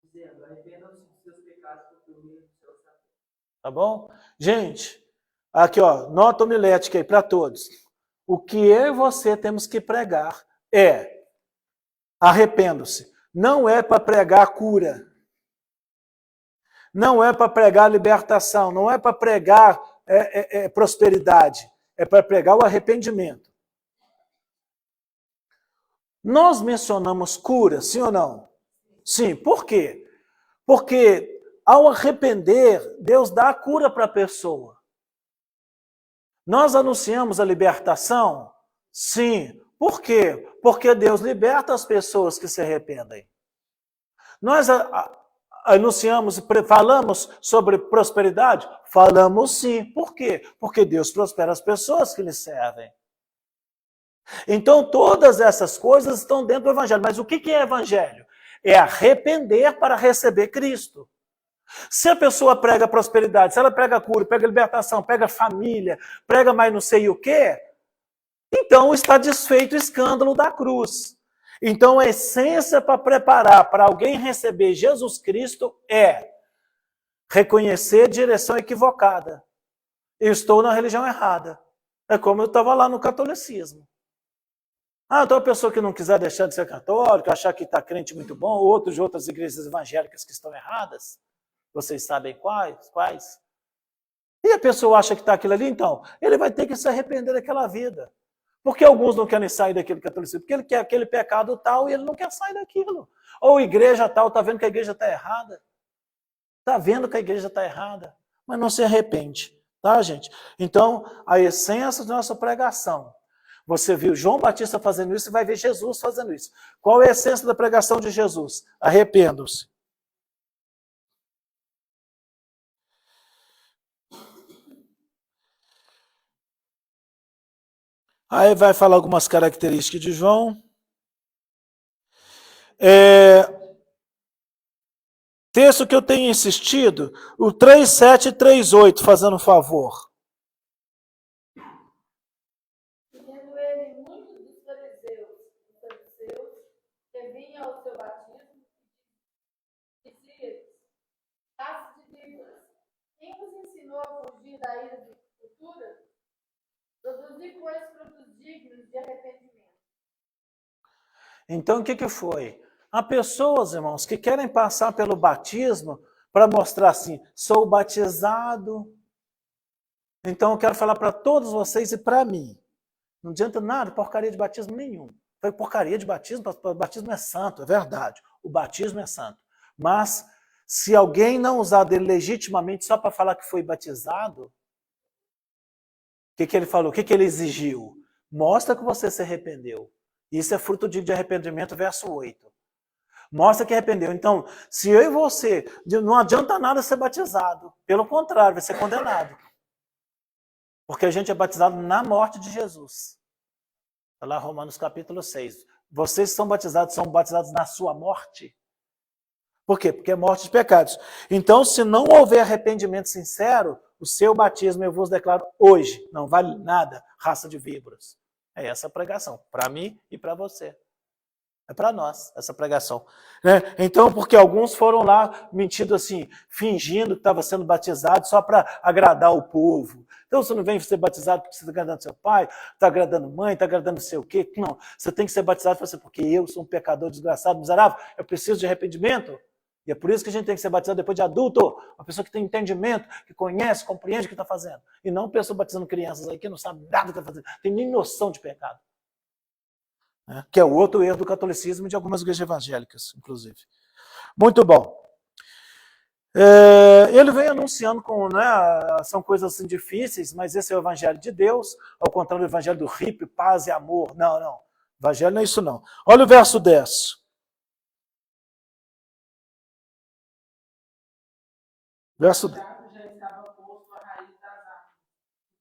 Dizendo, arrependam-se dos seus pecados, porque o reino dos céus está perto. Tá bom? Gente, aqui ó, nota homilética aí para todos. O que eu e você temos que pregar é arrependam-se. Não é para pregar cura. Não é para pregar libertação. Não é para pregar prosperidade. É para pregar o arrependimento. Nós mencionamos cura, sim ou não? Sim. Por quê? Porque ao arrepender, Deus dá a cura para a pessoa. Nós anunciamos a libertação? Sim. Por quê? Porque Deus liberta as pessoas que se arrependem. Nós anunciamos, falamos sobre prosperidade? Falamos sim. Por quê? Porque Deus prospera as pessoas que lhe servem. Então, todas essas coisas estão dentro do Evangelho. Mas o que é Evangelho? É arrepender para receber Cristo. Se a pessoa prega prosperidade, se ela prega cura, prega libertação, prega família, prega mais não sei o quê, então está desfeito o escândalo da cruz. Então a essência para preparar para alguém receber Jesus Cristo é reconhecer direção equivocada. Eu estou na religião errada. É como eu estava lá no catolicismo. Então a pessoa que não quiser deixar de ser católica, achar que está crente muito bom, outros de outras igrejas evangélicas que estão erradas, vocês sabem quais? E a pessoa acha que está aquilo ali, então, ele vai ter que se arrepender daquela vida. Porque alguns não querem sair daquele catolicismo, porque ele quer aquele pecado tal e ele não quer sair daquilo. Ou igreja tal, está vendo que a igreja está errada. Está vendo que a igreja está errada, mas não se arrepende, tá, gente? Então, a essência da nossa pregação. Você viu João Batista fazendo isso e vai ver Jesus fazendo isso. Qual é a essência da pregação de Jesus? Arrependam-se. Aí vai falar algumas características de João. Texto que eu tenho insistido, o 3:7 e 3:8, fazendo um favor. Tendo ele muitos dos fariseus e saduceus que vinham ao seu batismo, dizia-lhes: raça de víboras, quem vos ensinou a fugir da ira futura? Produzi, pois, frutos dignos de arrependimento. Então, o que foi? Há pessoas, irmãos, que querem passar pelo batismo para mostrar assim, sou batizado. Então, eu quero falar para todos vocês e para mim. Não adianta nada, porcaria de batismo nenhum. Foi porcaria de batismo, o batismo é santo, é verdade. O batismo é santo. Mas, se alguém não usar dele legitimamente só para falar que foi batizado, o que ele falou? O que ele exigiu? Mostra que você se arrependeu. Isso é fruto de arrependimento, verso 8. Mostra que arrependeu. Então, se eu e você, não adianta nada ser batizado. Pelo contrário, vai ser condenado. Porque a gente é batizado na morte de Jesus. Está lá Romanos capítulo 6. Vocês são batizados na sua morte. Por quê? Porque é morte de pecados. Então, se não houver arrependimento sincero, o seu batismo eu vos declaro hoje. Não vale nada, raça de víboras. É essa a pregação, para mim e para você. É para nós, essa pregação. Né? Então, porque alguns foram lá mentindo assim, fingindo que estava sendo batizado só para agradar o povo. Então, você não vem ser batizado porque você está agradando seu pai, está agradando mãe, está agradando sei o quê. Não, você tem que ser batizado porque eu sou um pecador desgraçado, miserável, eu preciso de arrependimento. E é por isso que a gente tem que ser batizado depois de adulto, uma pessoa que tem entendimento, que conhece, compreende o que está fazendo. E não pessoa batizando crianças aí que não sabe nada do que está fazendo, tem nem noção de pecado. Que é o outro erro do catolicismo e de algumas igrejas evangélicas, inclusive. Muito bom. Ele vem anunciando com, são coisas assim difíceis, mas esse é o evangelho de Deus, ao contrário do evangelho do hippie, paz e amor. Não, não. Evangelho não é isso não. Olha o verso 10. Verso 10. Já estava posto a raiz das árvores.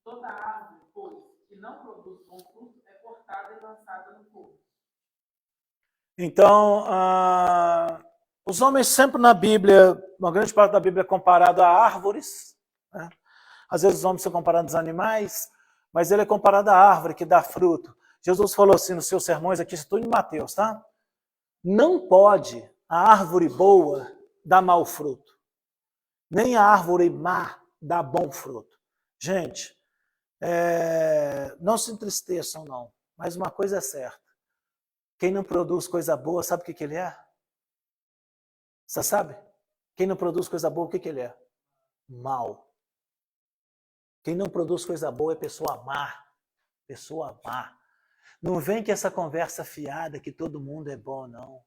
Toda árvore, pois, que não produz bom fruto, é cortada e lançada no fogo. Então, os homens sempre na Bíblia, uma grande parte da Bíblia é comparado a árvores. Né? Às vezes os homens são comparados a animais, mas ele é comparado à árvore que dá fruto. Jesus falou assim nos seus sermões, aqui estou em Mateus, tá? Não pode a árvore boa dar mau fruto, nem a árvore má dar bom fruto. Gente, não se entristeçam não, mas uma coisa é certa. Quem não produz coisa boa, sabe o que ele é? Você sabe? Quem não produz coisa boa, o que ele é? Mal. Quem não produz coisa boa é pessoa má. Pessoa má. Não vem com essa conversa fiada que todo mundo é bom, não.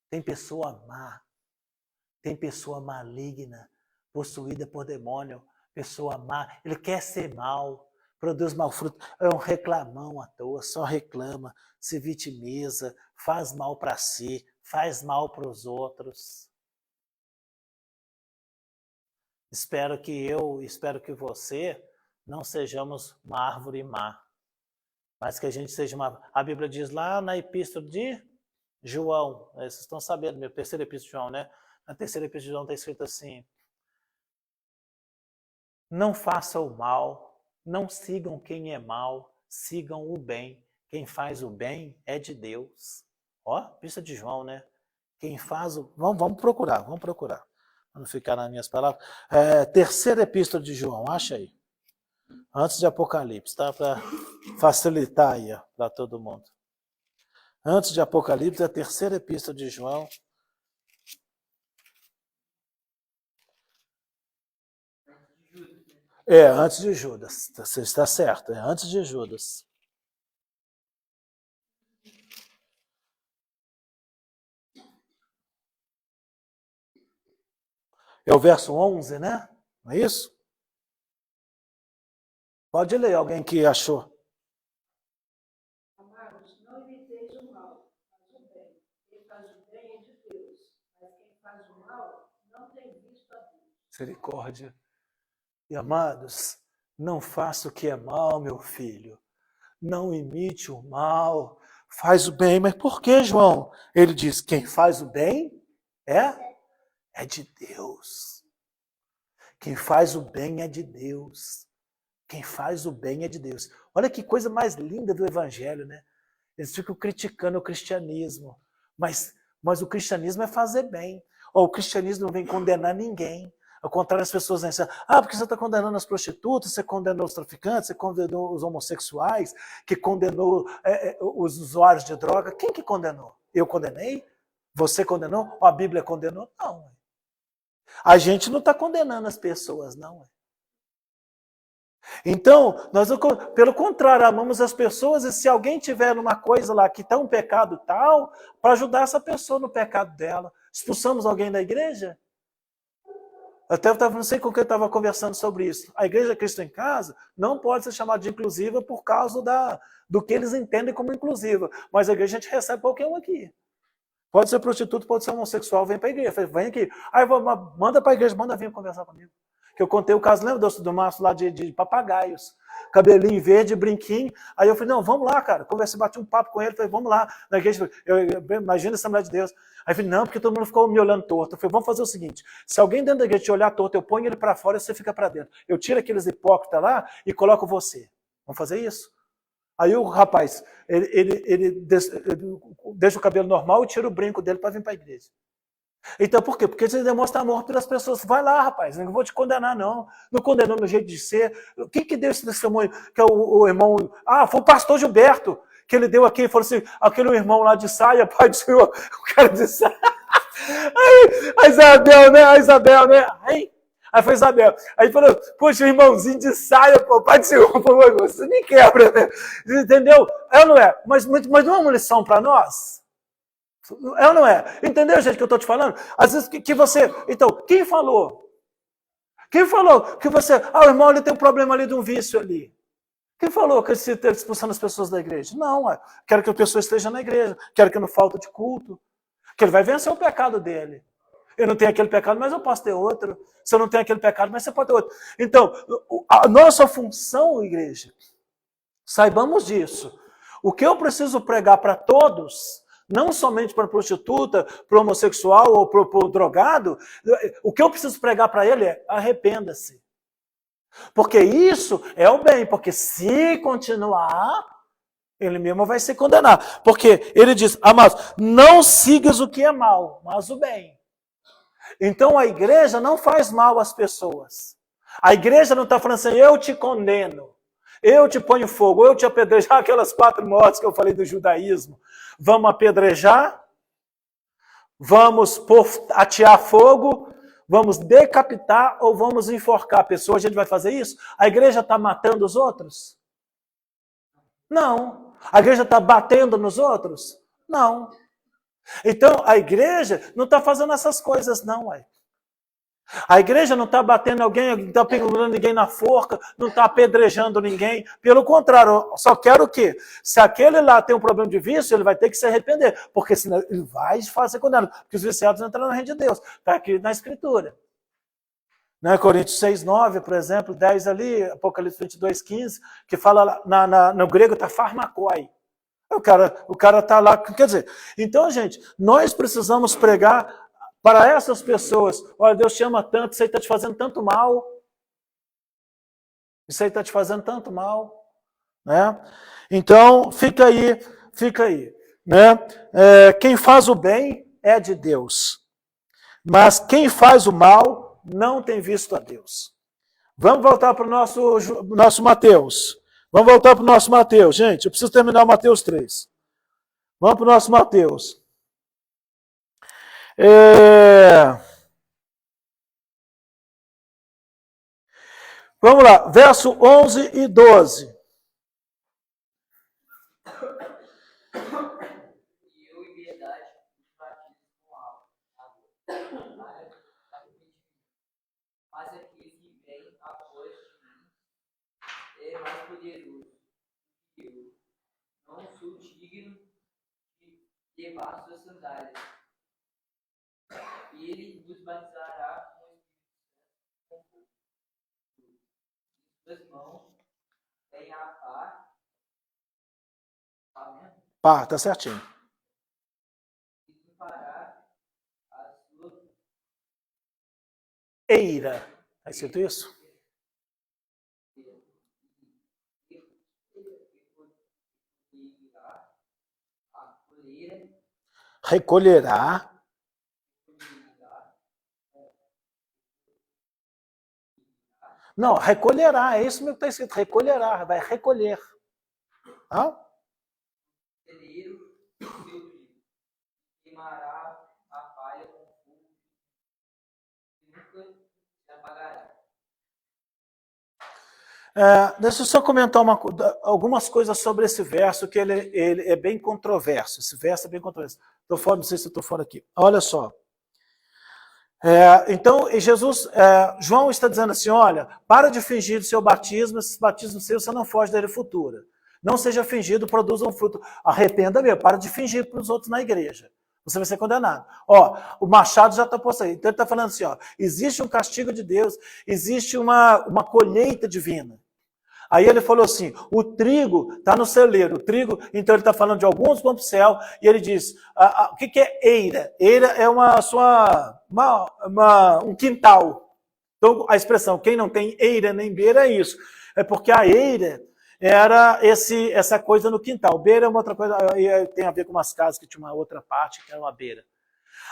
Tem pessoa má. Tem pessoa maligna, possuída por demônio. Pessoa má. Ele quer ser mal, produz mau fruto. É um reclamão à toa, só reclama, se vitimiza, faz mal para si, faz mal para os outros. Espero que você não sejamos uma árvore má, mas que a gente seja uma... A Bíblia diz lá na epístola de João, vocês estão sabendo, minha terceira epístola de João, né? Na terceira epístola de João está escrito assim: não façam o mal, não sigam quem é mal, sigam o bem. Quem faz o bem é de Deus. Ó, epístola de João, né? Quem faz o... Vamos procurar. Para não ficar nas minhas palavras. Terceira epístola de João, acha aí. Antes de Apocalipse, tá? Para facilitar aí para todo mundo. Antes de Apocalipse, a terceira epístola de João. Antes de Judas. Você está certo, é antes de Judas. É o verso 11, né? Não é isso? Pode ler, alguém que achou. Amados, não imiteis o mal, mas o bem. Quem faz o bem é de Deus, mas quem faz o mal não tem visto a Deus. Misericórdia. E amados, não faça o que é mal, meu filho. Não imite o mal. Faz o bem. Mas por que, João? Ele diz, quem faz o bem é de Deus. Quem faz o bem é de Deus. Quem faz o bem é de Deus. Olha que coisa mais linda do Evangelho, né? Eles ficam criticando o cristianismo. Mas o cristianismo é fazer bem. O cristianismo não vem condenar ninguém. Ao contrário, as pessoas dizem assim, porque você está condenando as prostitutas, você condenou os traficantes, você condenou os homossexuais, que condenou os usuários de droga. Quem que condenou? Eu condenei? Você condenou? Ou a Bíblia condenou? Não. A gente não está condenando as pessoas, não. Então, nós, pelo contrário, amamos as pessoas, e se alguém tiver numa coisa lá que está um pecado tal, para ajudar essa pessoa no pecado dela. Expulsamos alguém da igreja? Até não sei com quem eu estava conversando sobre isso. A Igreja Cristo em Casa não pode ser chamada de inclusiva por causa do que eles entendem como inclusiva. Mas a igreja a gente recebe qualquer um aqui. Pode ser prostituto, pode ser homossexual, vem para a igreja. Vem aqui. Aí manda para a igreja, manda vir conversar comigo. Que eu contei o caso, lembra do Márcio lá de papagaios? Cabelinho verde, brinquinho. Aí eu falei, não, vamos lá, cara. Conversei, bati um papo com ele, falei, vamos lá. Na igreja, imagina essa mulher de Deus. Aí eu falei, não, porque todo mundo ficou me olhando torto. Eu falei, vamos fazer o seguinte, se alguém dentro da igreja te olhar torto, eu ponho ele para fora e você fica para dentro. Eu tiro aqueles hipócritas lá e coloco você. Vamos fazer isso? Aí o rapaz, ele deixa o cabelo normal e tira o brinco dele para vir para a igreja. Então, por quê? Porque você demonstra amor pelas pessoas. Vai lá, rapaz, não vou te condenar, não. Não condenou meu jeito de ser. Quem que deu esse testemunho? Que é o irmão... foi o pastor Gilberto, que ele deu aqui, falou assim, aquele irmão lá de saia, pai do Senhor, o cara de saia. Aí, a Isabel, né? Aí foi Isabel. Aí falou, poxa, o irmãozinho de saia, pô, pai do Senhor, por favor, você me quebra, né? Entendeu? É ou não é? Mas não é uma lição para nós? É ou não é? Entendeu, gente, que eu estou te falando? Às vezes que você... Então, quem falou? Quem falou que você... o irmão, ele tem um problema ali de um vício ali. Quem falou que você está expulsando as pessoas da igreja? Não, quero que a pessoa esteja na igreja, quero que não falte de culto, que ele vai vencer o pecado dele. Eu não tenho aquele pecado, mas eu posso ter outro. Se eu não tenho aquele pecado, mas você pode ter outro. Então, a nossa função, igreja, saibamos disso. O que eu preciso pregar para todos, não somente para a prostituta, para o homossexual ou para o drogado, o que eu preciso pregar para ele é arrependa-se. Porque isso é o bem, porque se continuar, ele mesmo vai se condenar. Porque ele diz, amados, não sigas o que é mal, mas o bem. Então a igreja não faz mal às pessoas. A igreja não está falando assim, eu te condeno, eu te ponho fogo, eu te apedrejo. Aquelas 4 mortes que eu falei do judaísmo. Vamos apedrejar, vamos atear fogo, vamos decapitar ou vamos enforcar a pessoa. A gente vai fazer isso? A igreja está matando os outros? Não. A igreja está batendo nos outros? Não. Então, a igreja não está fazendo essas coisas, não. A igreja não está batendo alguém, não está pegando ninguém na forca, não está apedrejando ninguém. Pelo contrário, só quero o quê? Se aquele lá tem um problema de vício, ele vai ter que se arrepender, porque senão ele vai fazer condenado, porque os viciados não entram no reino de Deus. Está aqui na Escritura. Né? Coríntios 6:9, por exemplo, 10 ali, Apocalipse 22:15, que fala no grego está farmakoi. O cara está lá, quer dizer, então, gente, nós precisamos pregar para essas pessoas. Olha, Deus te ama tanto, isso aí está te fazendo tanto mal. Isso aí está te fazendo tanto mal. Né? Então, fica aí. Né? Quem faz o bem é de Deus. Mas quem faz o mal não tem visto a Deus. Vamos voltar para o nosso Mateus. Vamos voltar para o nosso Mateus. Gente, eu preciso terminar o Mateus 3. Vamos para o nosso Mateus. Vamos lá, verso 11 e 12. E eu, em verdade, os batizo com água, mas aquele que vem após de mim é mais poderoso que eu. Não sou digno de levar suas sandálias. Ele vos batizará com o Espírito Santo com fogo. Suas mãos têm a pá. Amém? Pá, tá certinho. E fará a sua Eira. Está escrito isso? Recolherá. Não, recolherá, é isso mesmo que está escrito, recolherá, vai recolher. Hã? celeiro do seu trigo, queimará a palha com fogo, e nunca se apagará. Deixa eu só comentar algumas coisas sobre esse verso, que ele é bem controverso. Esse verso é bem controverso. Estou fora, não sei se estou fora aqui. Olha só. Então, João está dizendo assim, olha, para de fingir o seu batismo, esse batismo seu, você não foge da era futura. Não seja fingido, produza um fruto. Arrependa mesmo, para de fingir para os outros na igreja. Você vai ser condenado. O machado já está posto aí. Então ele está falando assim, existe um castigo de Deus, existe uma colheita divina. Aí ele falou assim, o trigo está no celeiro. O trigo, então ele está falando de alguns vão para o céu, e ele diz, o que é eira? Eira é um quintal. Então a expressão, quem não tem eira nem beira é isso. É porque a eira era essa coisa no quintal. Beira é uma outra coisa, tem a ver com umas casas que tinha uma outra parte, que era uma beira.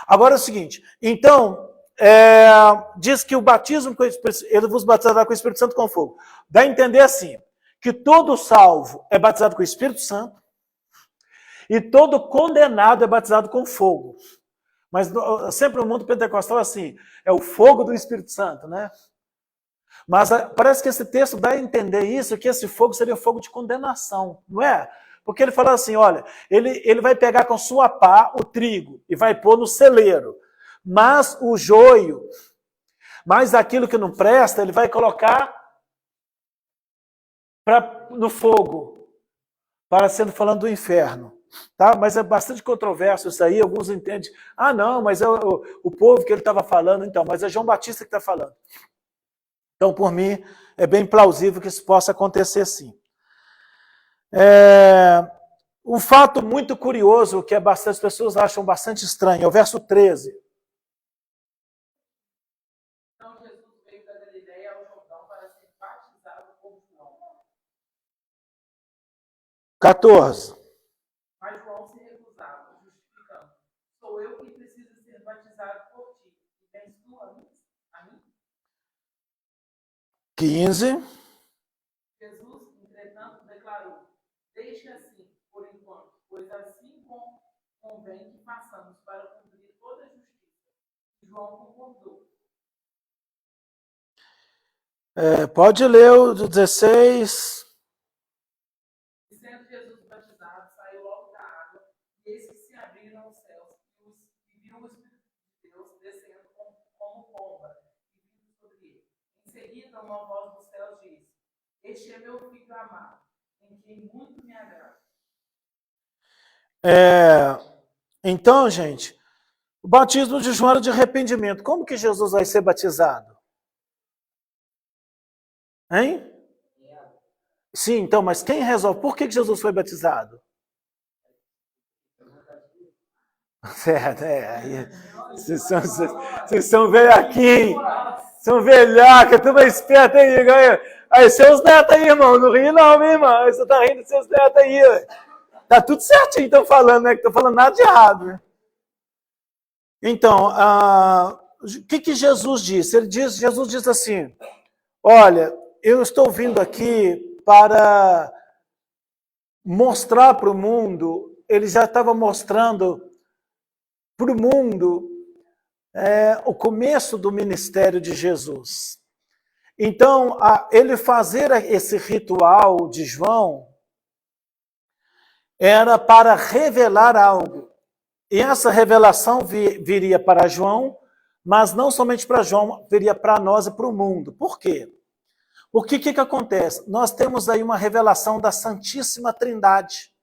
Agora é o seguinte, então... diz que o batismo, ele vos batizará com o Espírito Santo com fogo. Dá a entender assim, que todo salvo é batizado com o Espírito Santo e todo condenado é batizado com fogo. Mas sempre o mundo pentecostal é assim, é o fogo do Espírito Santo, né? Mas parece que esse texto dá a entender isso, que esse fogo seria fogo de condenação, não é? Porque ele fala assim, olha, ele vai pegar com sua pá o trigo e vai pôr no celeiro, mas o joio, mas aquilo que não presta, ele vai colocar no fogo, para sendo falando do inferno. Tá? Mas é bastante controverso isso aí, alguns entendem, não, mas é o povo que ele estava falando, então, mas é João Batista que está falando. Então, por mim, é bem plausível que isso possa acontecer sim. Um fato muito curioso, que as pessoas acham bastante estranho, é o verso 13. Então Jesus veio da Galileia ao Jordão para ser batizado por João. 14. Mas João se recusava, justificando: sou eu que preciso ser batizado por ti, e vens tu a mim? 15. Jesus, entretanto, declarou: deixe assim, por enquanto, pois assim convém que façamos para cumprir toda a justiça. E João concordou. Pode ler o 16. E sendo Jesus batizado, saiu logo da água, e eis que se abriram os céus, e viu o Espírito de Deus descendo como pomba, e vindo sobre ele. Em seguida, uma voz dos céus disse: este é meu filho amado, em quem muito me agrada. Então, gente, o batismo de João era de arrependimento. Como que Jesus vai ser batizado? Hein? Sim, então, mas quem resolve? Por que Jesus foi batizado? Certo, vocês são velhaquinhos, são velhacas, tu vai esperto aí, aí, seus netos aí, irmão, não ri não, meu irmão, você tá rindo dos seus netos aí, ué. Tá tudo certinho, estão falando, né, que estão falando nada de errado, né? Então, o que Jesus disse? Jesus diz assim, olha, eu estou vindo aqui para mostrar para o mundo, ele já estava mostrando para o mundo o começo do ministério de Jesus. Então, ele fazer esse ritual de João era para revelar algo. E essa revelação viria para João, mas não somente para João, viria para nós e para o mundo. Por quê? Porque o que acontece? Nós temos aí uma revelação da Santíssima Trindade.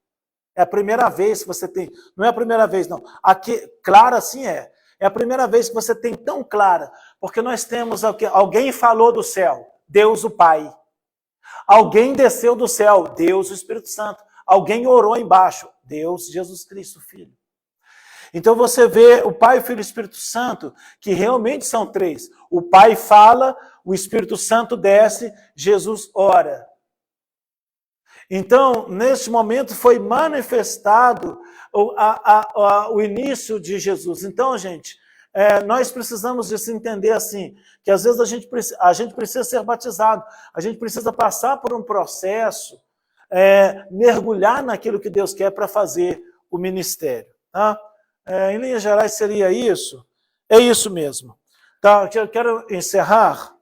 É a primeira vez que você tem, não é a primeira vez não, aqui, clara sim é a primeira vez que você tem tão clara, porque nós temos alguém falou do céu, Deus o Pai, alguém desceu do céu, Deus o Espírito Santo, alguém orou embaixo, Deus Jesus Cristo Filho. Então você vê o Pai, o Filho e o Espírito Santo, que realmente são três, o Pai fala, o Espírito Santo desce, Jesus ora. Então, neste momento foi manifestado o início de Jesus. Então, gente, nós precisamos de se entender assim, que às vezes a gente precisa ser batizado, a gente precisa passar por um processo, mergulhar naquilo que Deus quer para fazer o ministério. Tá? Em linhas gerais seria isso? É isso mesmo. Tá? Eu quero encerrar.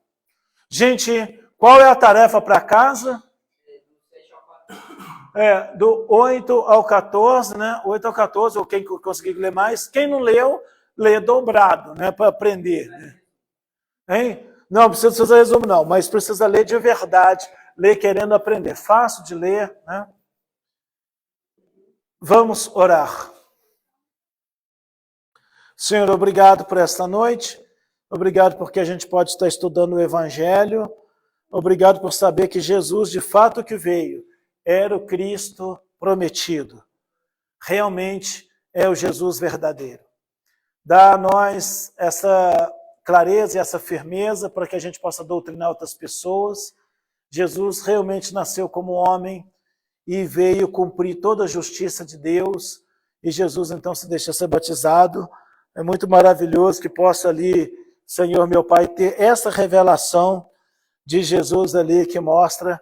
Gente, qual é a tarefa para casa? Do 8 ao 14, né? 8 ao 14, ou quem conseguir ler mais. Quem não leu, lê dobrado, né? Para aprender. Né? Hein? Não precisa fazer resumo, não, mas precisa ler de verdade, ler querendo aprender. Fácil de ler, né? Vamos orar. Senhor, obrigado por esta noite. Obrigado porque a gente pode estar estudando o Evangelho. Obrigado por saber que Jesus, de fato, que veio, era o Cristo prometido. Realmente é o Jesus verdadeiro. Dá a nós essa clareza e essa firmeza para que a gente possa doutrinar outras pessoas. Jesus realmente nasceu como homem e veio cumprir toda a justiça de Deus. E Jesus então se deixa ser batizado. É muito maravilhoso que possa ali, Senhor meu Pai, ter essa revelação de Jesus ali que mostra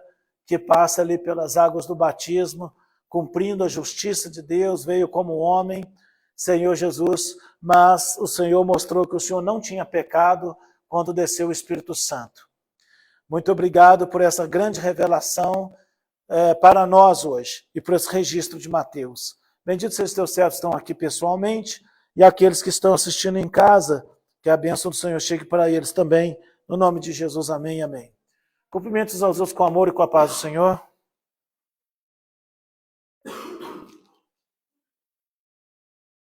que passa ali pelas águas do batismo, cumprindo a justiça de Deus, veio como homem, Senhor Jesus, mas o Senhor mostrou que o Senhor não tinha pecado quando desceu o Espírito Santo. Muito obrigado por essa grande revelação para nós hoje e por esse registro de Mateus. Bendito seja os teus servos que estão aqui pessoalmente e aqueles que estão assistindo em casa, que a bênção do Senhor chegue para eles também. No nome de Jesus, amém e amém. Cumprimentos aos outros com amor e com a paz do Senhor.